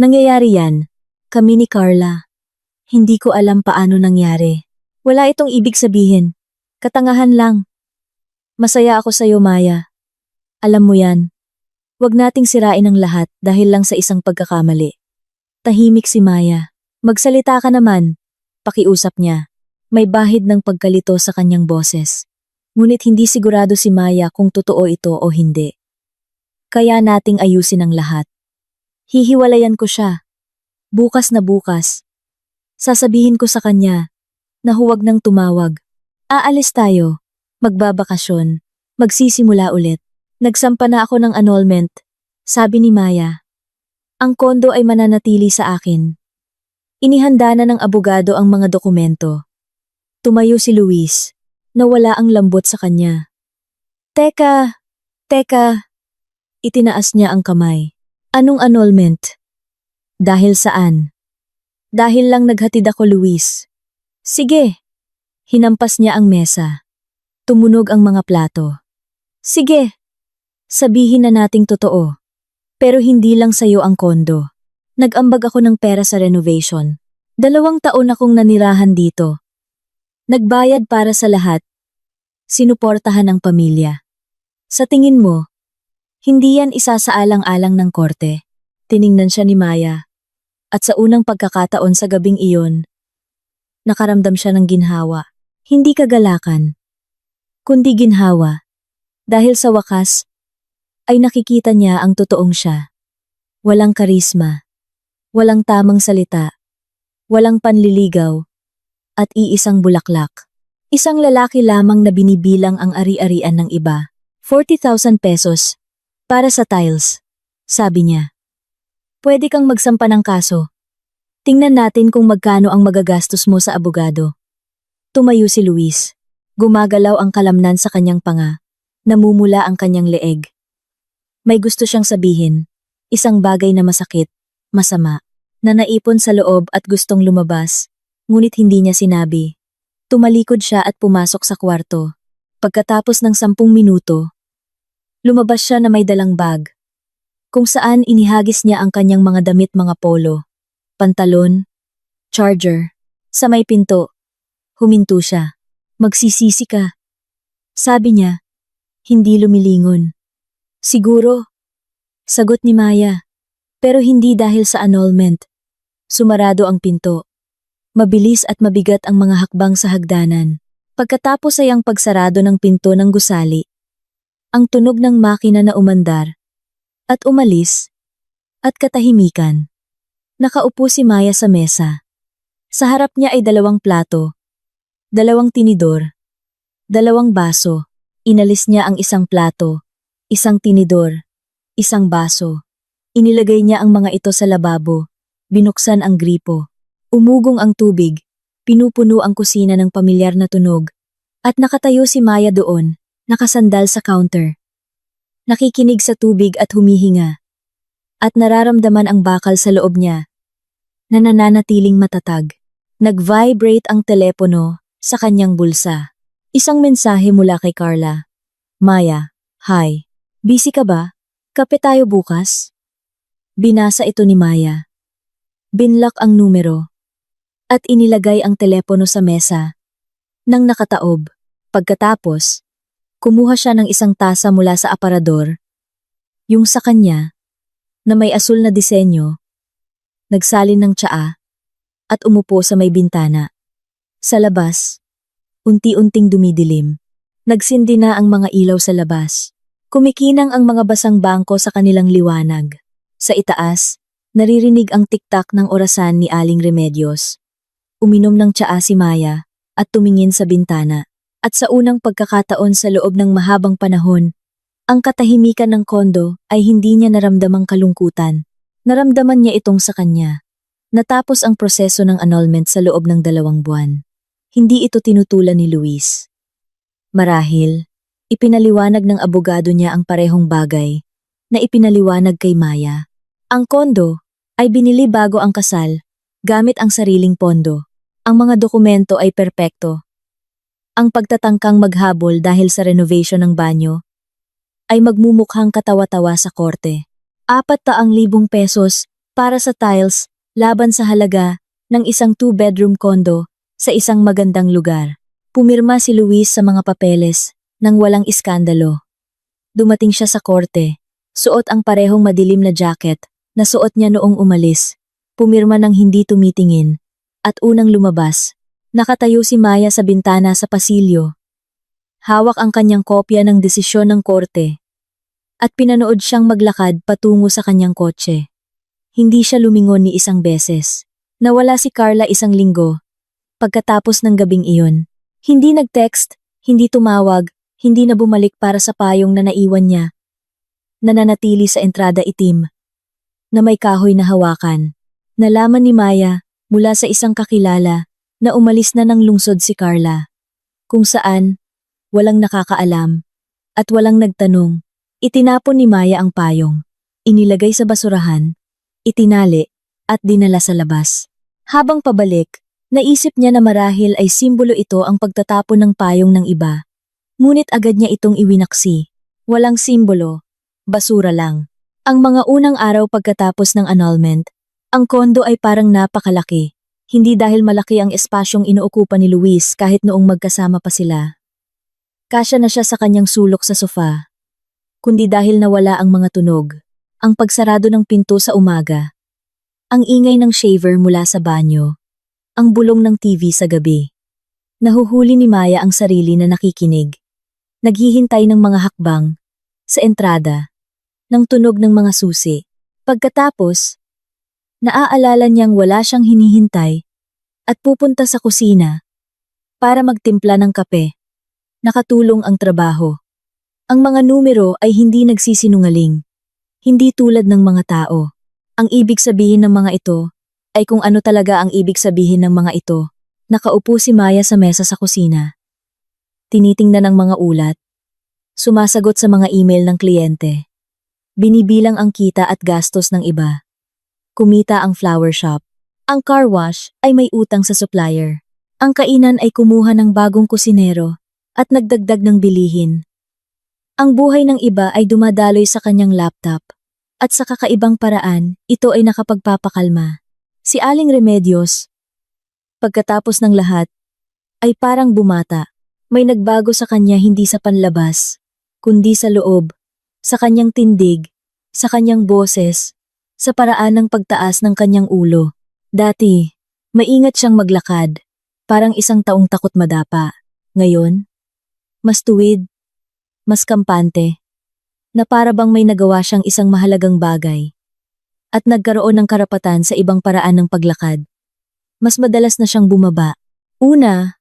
Nangyayari yan. Kami ni Carla. Hindi ko alam paano nangyari. Wala itong ibig sabihin. Katangahan lang. Masaya ako sa'yo, Maya. Alam mo yan. Huwag nating sirain ang lahat dahil lang sa isang pagkakamali. Tahimik si Maya. Magsalita ka naman. Pakiusap niya. May bahid ng pagkalito sa kanyang boses. Ngunit hindi sigurado si Maya kung totoo ito o hindi. Kaya nating ayusin ang lahat. Hihiwalayan ko siya. Bukas na bukas. Sasabihin ko sa kanya na huwag nang tumawag. Aalis tayo. Magbabakasyon. Magsisimula ulit. Nagsampa na ako ng annulment. Sabi ni Maya. Ang kondo ay mananatili sa akin. Inihanda na ng abogado ang mga dokumento. Tumayo si Luis. Nawala ang lambot sa kanya. Teka. Itinaas niya ang kamay. Anong annulment? Dahil saan? Dahil lang naghatid ako, Luis. Sige. Hinampas niya ang mesa. Tumunog ang mga plato. Sige. Sabihin na nating totoo. Pero hindi lang sa'yo ang kondo. Nag-ambag ako ng pera sa renovation. 2 taon akong nanirahan dito. Nagbayad para sa lahat. Sinuportahan ang pamilya. Sa tingin mo, hindi yan isasaalang-alang ng korte. Tiningnan siya ni Maya. At sa unang pagkakataon sa gabing iyon, nakaramdam siya ng ginhawa. Hindi kagalakan, kundi ginhawa. Dahil sa wakas, ay nakikita niya ang totoong siya. Walang karisma, walang tamang salita, walang panliligaw, at iisang bulaklak. Isang lalaki lamang na binibilang ang ari-arian ng iba. 40,000 pesos. Para sa tiles, sabi niya. Pwede kang magsampa ng kaso. Tingnan natin kung magkano ang magagastos mo sa abogado. Tumayo si Luis. Gumagalaw ang kalamnan sa kanyang panga. Namumula ang kanyang leeg. May gusto siyang sabihin. Isang bagay na masakit, masama, na naipon sa loob at gustong lumabas. Ngunit hindi niya sinabi. Tumalikod siya at pumasok sa kwarto. Pagkatapos ng 10 minuto, lumabas siya na may dalang bag, kung saan inihagis niya ang kanyang mga damit, mga polo, pantalon, charger. Sa may pinto, huminto siya. Magsisisi ka. Sabi niya, hindi lumilingon. Siguro, sagot ni Maya, pero hindi dahil sa annulment. Sumarado ang pinto. Mabilis at mabigat ang mga hakbang sa hagdanan. Pagkatapos ay ang pagsarado ng pinto ng gusali. Ang tunog ng makina na umandar, at umalis, at katahimikan. Nakaupo si Maya sa mesa. Sa harap niya ay 2 plato, 2 tinidor, 2 baso. Inalis niya ang 1 plato, 1 tinidor, 1 baso. Inilagay niya ang mga ito sa lababo, binuksan ang gripo. Umugong ang tubig, pinupuno ang kusina ng pamilyar na tunog, at nakatayo si Maya doon, nakasandal sa counter. Nakikinig sa tubig at humihinga. At nararamdaman ang bakal sa loob niya na nananatiling matatag. Nag-vibrate ang telepono sa kanyang bulsa. Isang mensahe mula kay Carla. Maya, hi. Busy ka ba? Kape tayo bukas? Binasa ito ni Maya. Binlock ang numero. At inilagay ang telepono sa mesa nang nakataob. Pagkatapos, kumuha siya ng 1 tasa mula sa aparador, yung sa kanya, na may asul na disenyo, nagsalin ng tsaa, at umupo sa may bintana. Sa labas, unti-unting dumidilim. Nagsindi na ang mga ilaw sa labas. Kumikinang ang mga basang bangko sa kanilang liwanag. Sa itaas, naririnig ang tiktak ng orasan ni Aling Remedios. Uminom ng tsaa si Maya at tumingin sa bintana. At sa unang pagkakataon sa loob ng mahabang panahon, ang katahimikan ng kondo ay hindi niya naramdamang kalungkutan. Naramdaman niya itong sa kanya. Natapos ang proseso ng annulment sa loob ng 2 buwan. Hindi ito tinutulan ni Luis. Marahil, ipinaliwanag ng abogado niya ang parehong bagay na ipinaliwanag kay Maya. Ang kondo ay binili bago ang kasal, gamit ang sariling pondo. Ang mga dokumento ay perpekto. Ang pagtatangkang maghabol dahil sa renovation ng banyo ay magmumukhang katawa-tawa sa korte. 400,000 pesos para sa tiles laban sa halaga ng isang 2-bedroom condo sa isang magandang lugar. Pumirma si Luis sa mga papeles nang walang iskandalo. Dumating siya sa korte, suot ang parehong madilim na jacket na suot niya noong umalis. Pumirma ng hindi tumitingin at unang lumabas. Nakatayo si Maya sa bintana sa pasilyo. Hawak ang kanyang kopya ng desisyon ng korte at pinanood siyang maglakad patungo sa kanyang kotse. Hindi siya lumingon ni isang beses. Nawala si Carla 1 linggo. Pagkatapos ng gabing iyon, hindi nag-text, hindi tumawag, hindi na bumalik para sa payong na naiwan niya. Nananatili sa entrada itim na may kahoy na hawakan. Nalaman ni Maya mula sa isang kakilala na umalis na ng lungsod si Carla. Kung saan, walang nakakaalam at walang nagtanong. Itinapon ni Maya ang payong, inilagay sa basurahan, itinali at dinala sa labas. Habang pabalik, naisip niya na marahil ay simbolo ito ang pagtatapon ng payong ng iba. Ngunit agad niya itong iwinaksi. Walang simbolo, basura lang. Ang mga unang araw pagkatapos ng annulment, ang kondo ay parang napakalaki. Hindi dahil malaki ang espasyong inuukupan ni Luis kahit noong magkasama pa sila. Kasya na siya sa kanyang sulok sa sofa. Kundi dahil nawala ang mga tunog, ang pagsarado ng pinto sa umaga, ang ingay ng shaver mula sa banyo, ang bulong ng TV sa gabi. Nahuhuli ni Maya ang sarili na nakikinig. Naghihintay ng mga hakbang, sa entrada, ng tunog ng mga susi. Pagkatapos, naaalala niyang wala siyang hinihintay at pupunta sa kusina para magtimpla ng kape. Nakatulong ang trabaho. Ang mga numero ay hindi nagsisinungaling. Hindi tulad ng mga tao. Ang ibig sabihin ng mga ito ay kung ano talaga ang ibig sabihin ng mga ito. Nakaupo si Maya sa mesa sa kusina. Tinitingnan ang mga ulat. Sumasagot sa mga email ng kliyente. Binibilang ang kita at gastos ng iba. Kumita ang flower shop. Ang car wash ay may utang sa supplier. Ang kainan ay kumuha ng bagong kusinero at nagdagdag ng bilihin. Ang buhay ng iba ay dumadaloy sa kanyang laptop at sa kakaibang paraan, ito ay nakapagpapakalma. Si Aling Remedios, pagkatapos ng lahat, ay parang bumata. May nagbago sa kanya hindi sa panlabas, kundi sa loob, sa kanyang tindig, sa kanyang boses, sa paraan ng pagtaas ng kanyang ulo. Dati, maingat siyang maglakad, parang isang taong takot madapa. Ngayon, mas tuwid, mas kampante, na para bang may nagawa siyang isang mahalagang bagay. At nagkaroon ng karapatan sa ibang paraan ng paglakad. Mas madalas na siyang bumaba. Una,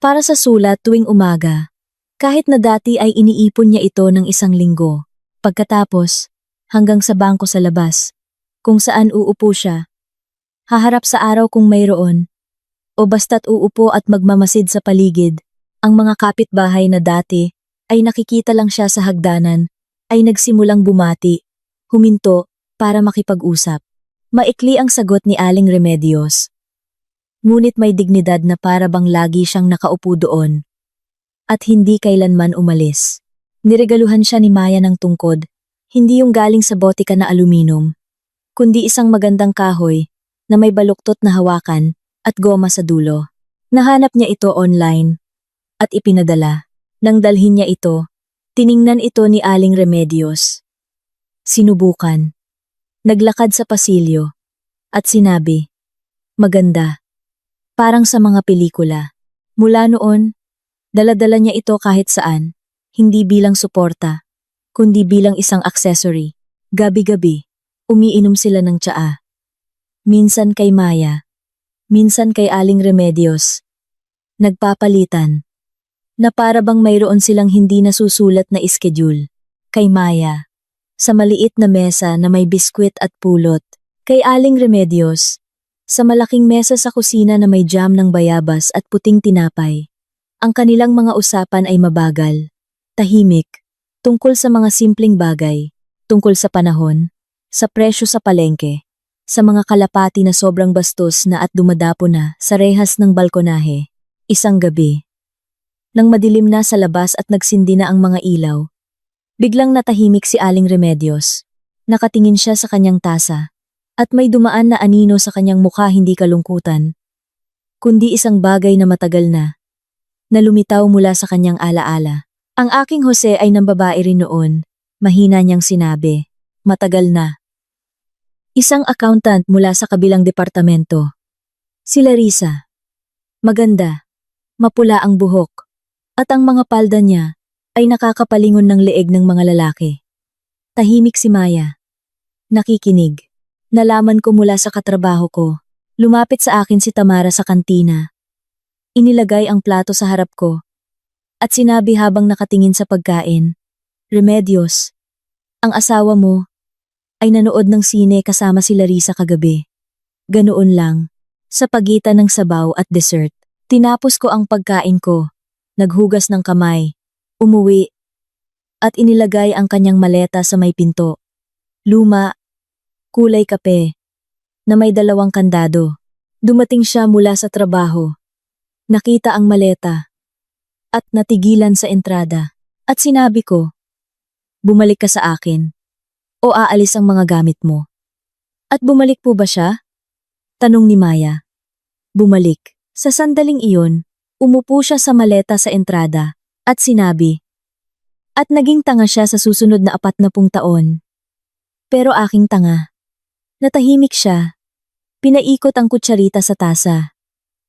para sa sulat tuwing umaga, kahit na dati ay iniipon niya ito ng 1 linggo. Pagkatapos, hanggang sa bangko sa labas, kung saan uupo siya. Haharap sa araw kung mayroon, o basta't uupo at magmamasid sa paligid, ang mga kapitbahay na dati ay nakikita lang siya sa hagdanan, ay nagsimulang bumati, huminto para makipag-usap. Maikli ang sagot ni Aling Remedios. Ngunit may dignidad na para bang lagi siyang nakaupo doon at hindi kailanman umalis. Niregaluhan siya ni Maya ng tungkod, hindi yung galing sa botika na aluminum, kundi isang magandang kahoy na may baluktot na hawakan at goma sa dulo. Nahanap niya ito online at ipinadala. Nang dalhin niya ito, tiningnan ito ni Aling Remedios. Sinubukan. Naglakad sa pasilyo at sinabi, "Maganda. Parang sa mga pelikula." Mula noon, dala-dala niya ito kahit saan, hindi bilang suporta, kundi bilang isang accessory. Gabi-gabi, umiinom sila ng tsaa. Minsan kay Maya, minsan kay Aling Remedios. Nagpapalitan. Na para bang mayroon silang hindi nasusulat na schedule. Kay Maya, sa maliit na mesa na may biskwit at pulot. Kay Aling Remedios, sa malaking mesa sa kusina na may jam ng bayabas at puting tinapay. Ang kanilang mga usapan ay mabagal, tahimik, tungkol sa mga simpleng bagay, tungkol sa panahon, sa presyo sa palengke, sa mga kalapati na sobrang bastos na at dumadapo na sa rehas ng balkonahe. Isang gabi, nang madilim na sa labas at nagsindi na ang mga ilaw, biglang natahimik si Aling Remedios. Nakatingin siya sa kanyang tasa, at may dumaan na anino sa kanyang mukha, hindi kalungkutan, kundi isang bagay na matagal na lumitaw mula sa kanyang alaala. Ang aking Jose ay nambabae rin noon, mahina niyang sinabi. Matagal na. Isang accountant mula sa kabilang departamento. Si Larissa. Maganda, mapula ang buhok, at ang mga palda niya ay nakakapalingon ng leeg ng mga lalaki. Tahimik si Maya. Nakikinig. Nalaman ko mula sa katrabaho ko. Lumapit sa akin si Tamara sa kantina. Inilagay ang plato sa harap ko at sinabi habang nakatingin sa pagkain, Remedios, ang asawa mo ay nanood ng sine kasama si Larissa kagabi. Ganoon lang, sa pagitan ng sabaw at dessert. Tinapos ko ang pagkain ko, naghugas ng kamay, umuwi, at inilagay ang kanyang maleta sa may pinto. Luma, kulay kape, na may 2 kandado. Dumating siya mula sa trabaho. Nakita ang maleta at natigilan sa entrada. At sinabi ko, bumalik ka sa akin o aalis ang mga gamit mo. At bumalik po ba siya? Tanong ni Maya. Bumalik. Sa sandaling iyon, umupo siya sa maleta sa entrada at sinabi, at naging tanga siya sa susunod na 40 taon. Pero aking tanga. Natahimik siya. Pinaikot ang kutsarita sa tasa.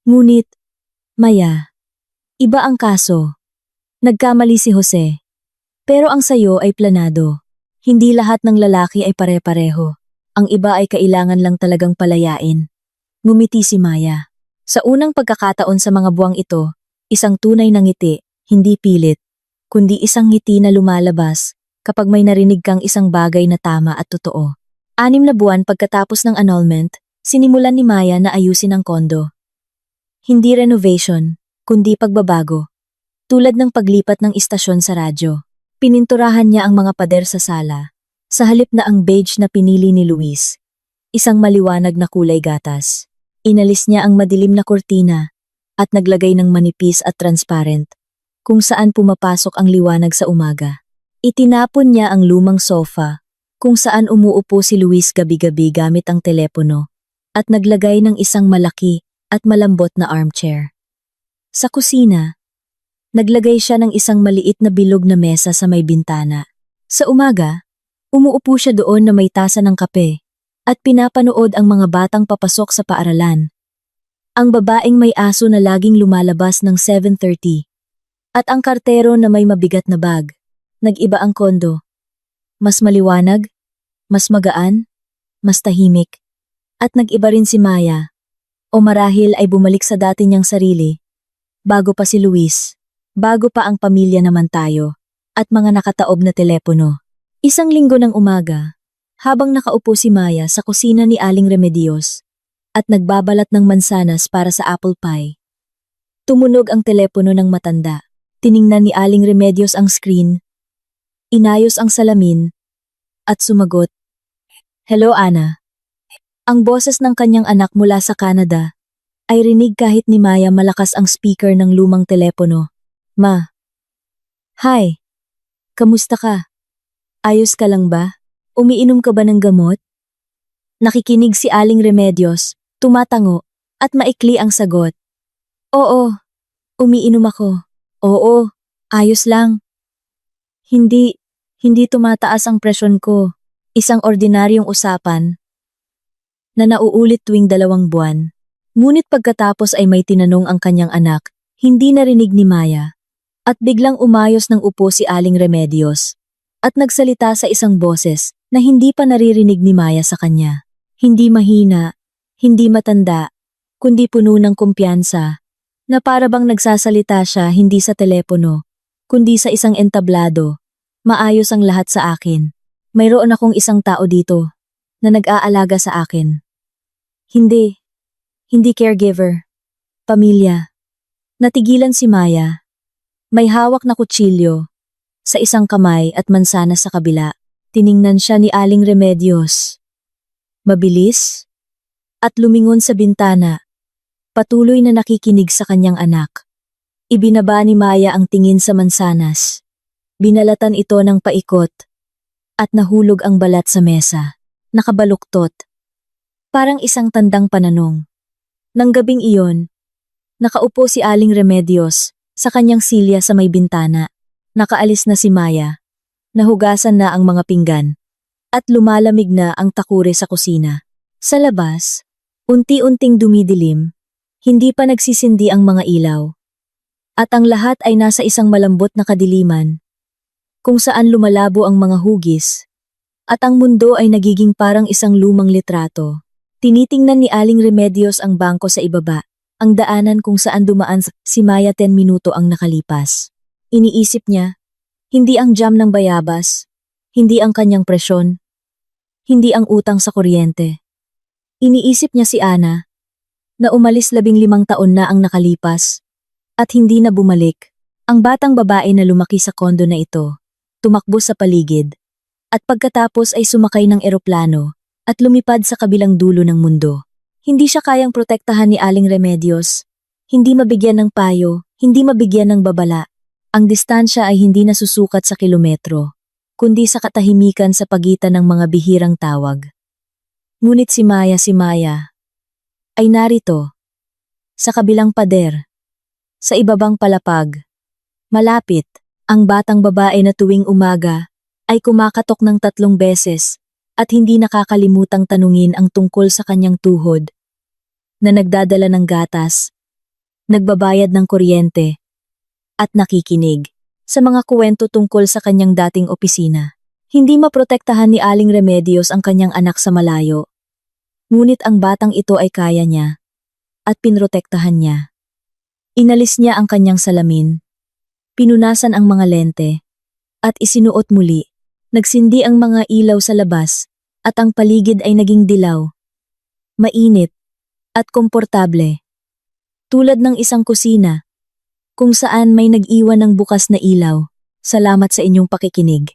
Ngunit, Maya, iba ang kaso. Nagkamali si Jose. Pero ang sayo ay planado. Hindi lahat ng lalaki ay pare-pareho. Ang iba ay kailangan lang talagang palayain. Ngumiti si Maya. Sa unang pagkakataon sa mga buwang ito, isang tunay na ngiti, hindi pilit, kundi isang ngiti na lumalabas kapag may narinig kang isang bagay na tama at totoo. 6 na buwan pagkatapos ng annulment, sinimulan ni Maya na ayusin ang kondo. Hindi renovation, kundi pagbabago. Tulad ng paglipat ng istasyon sa radyo. Pininturahan niya ang mga pader sa sala, sa halip na ang beige na pinili ni Luis. Isang maliwanag na kulay gatas. Inalis niya ang madilim na kurtina at naglagay ng manipis at transparent, kung saan pumapasok ang liwanag sa umaga. Itinapon niya ang lumang sofa, kung saan umuupo si Luis gabi-gabi gamit ang telepono, at naglagay ng isang malaki at malambot na armchair. Sa kusina, naglagay siya ng isang maliit na bilog na mesa sa may bintana. Sa umaga, umuupo siya doon na may tasa ng kape at pinapanood ang mga batang papasok sa paaralan. Ang babaeng may aso na laging lumalabas ng 7:30 at ang kartero na may mabigat na bag. Nag-iba ang kondo. Mas maliwanag, mas magaan, mas tahimik. At nag-iba rin si Maya. O marahil ay bumalik sa dati niyang sarili. Bago pa si Luis. Bago pa ang pamilya naman tayo. At mga nakataob na telepono. Isang linggo ng umaga, habang nakaupo si Maya sa kusina ni Aling Remedios at nagbabalat ng mansanas para sa apple pie. Tumunog ang telepono ng matanda. Tiningnan ni Aling Remedios ang screen. Inayos ang salamin at sumagot, Hello, Ana. Ang boses ng kanyang anak mula sa Canada ay rinig kahit ni Maya malakas ang speaker ng lumang telepono. Ma. Hi. Kamusta ka? Ayos ka lang ba? Umiinom ka ba ng gamot? Nakikinig si Aling Remedios, tumatango, at maikli ang sagot. Oo, umiinom ako. Oo, ayos lang. Hindi tumataas ang presyon ko. Isang ordinaryong usapan na nauulit tuwing 2 buwan. Ngunit pagkatapos ay may tinanong ang kanyang anak, hindi narinig ni Maya. At biglang umayos ng upo si Aling Remedios. At nagsalita sa isang boses na hindi pa naririnig ni Maya sa kanya. Hindi mahina, hindi matanda, kundi puno ng kumpiyansa, na para bang nagsasalita siya hindi sa telepono, kundi sa isang entablado. Maayos ang lahat sa akin. Mayroon akong isang tao dito na nag-aalaga sa akin. Hindi. Hindi caregiver. Pamilya. Natigilan si Maya. May hawak na kutsilyo sa isang kamay at mansanas sa kabila. Tiningnan siya ni Aling Remedios. Mabilis at lumingon sa bintana. Patuloy na nakikinig sa kanyang anak. Ibinaba ni Maya ang tingin sa mansanas. Binalatan ito ng paikot at nahulog ang balat sa mesa. Nakabaluktot. Parang isang tandang pananong. Nang gabing iyon, nakaupo si Aling Remedios sa kanyang silya sa may bintana. Nakaalis na si Maya. Nahugasan na ang mga pinggan at lumalamig na ang takure sa kusina. Sa labas, unti-unting dumidilim, hindi pa nagsisindi ang mga ilaw. At ang lahat ay nasa isang malambot na kadiliman, kung saan lumalabo ang mga hugis, at ang mundo ay nagiging parang isang lumang litrato. Tinitingnan ni Aling Remedios ang bangko sa ibaba, ang daanan kung saan dumaan si Maya 10 minuto ang nakalipas. Iniisip niya, hindi ang jam ng bayabas, hindi ang kanyang presyon, hindi ang utang sa kuryente. Iniisip niya si Ana, na umalis 15 taon na ang nakalipas, at hindi na bumalik. Ang batang babae na lumaki sa kondo na ito, tumakbo sa paligid, at pagkatapos ay sumakay ng eroplano at lumipad sa kabilang dulo ng mundo. Hindi siya kayang protektahan ni Aling Remedios, hindi mabigyan ng payo, hindi mabigyan ng babala. Ang distansya ay hindi nasusukat sa kilometro, kundi sa katahimikan sa pagitan ng mga bihirang tawag. Ngunit si Maya ay narito, sa kabilang pader, sa ibabang palapag. Malapit, ang batang babae na tuwing umaga ay kumakatok ng 3 beses at hindi nakakalimutang tanungin ang tungkol sa kanyang tuhod, na nagdadala ng gatas, nagbabayad ng kuryente, at nakikinig sa mga kwento tungkol sa kanyang dating opisina. Hindi maprotektahan ni Aling Remedios ang kanyang anak sa malayo, ngunit ang batang ito ay kaya niya at pinrotektahan niya. Inalis niya ang kanyang salamin, pinunasan ang mga lente, at isinuot muli. Nagsindi ang mga ilaw sa labas, at ang paligid ay naging dilaw, mainit, at komportable. Tulad ng isang kusina, kung saan may nag-iwan ng bukas na ilaw. Salamat sa inyong pakikinig.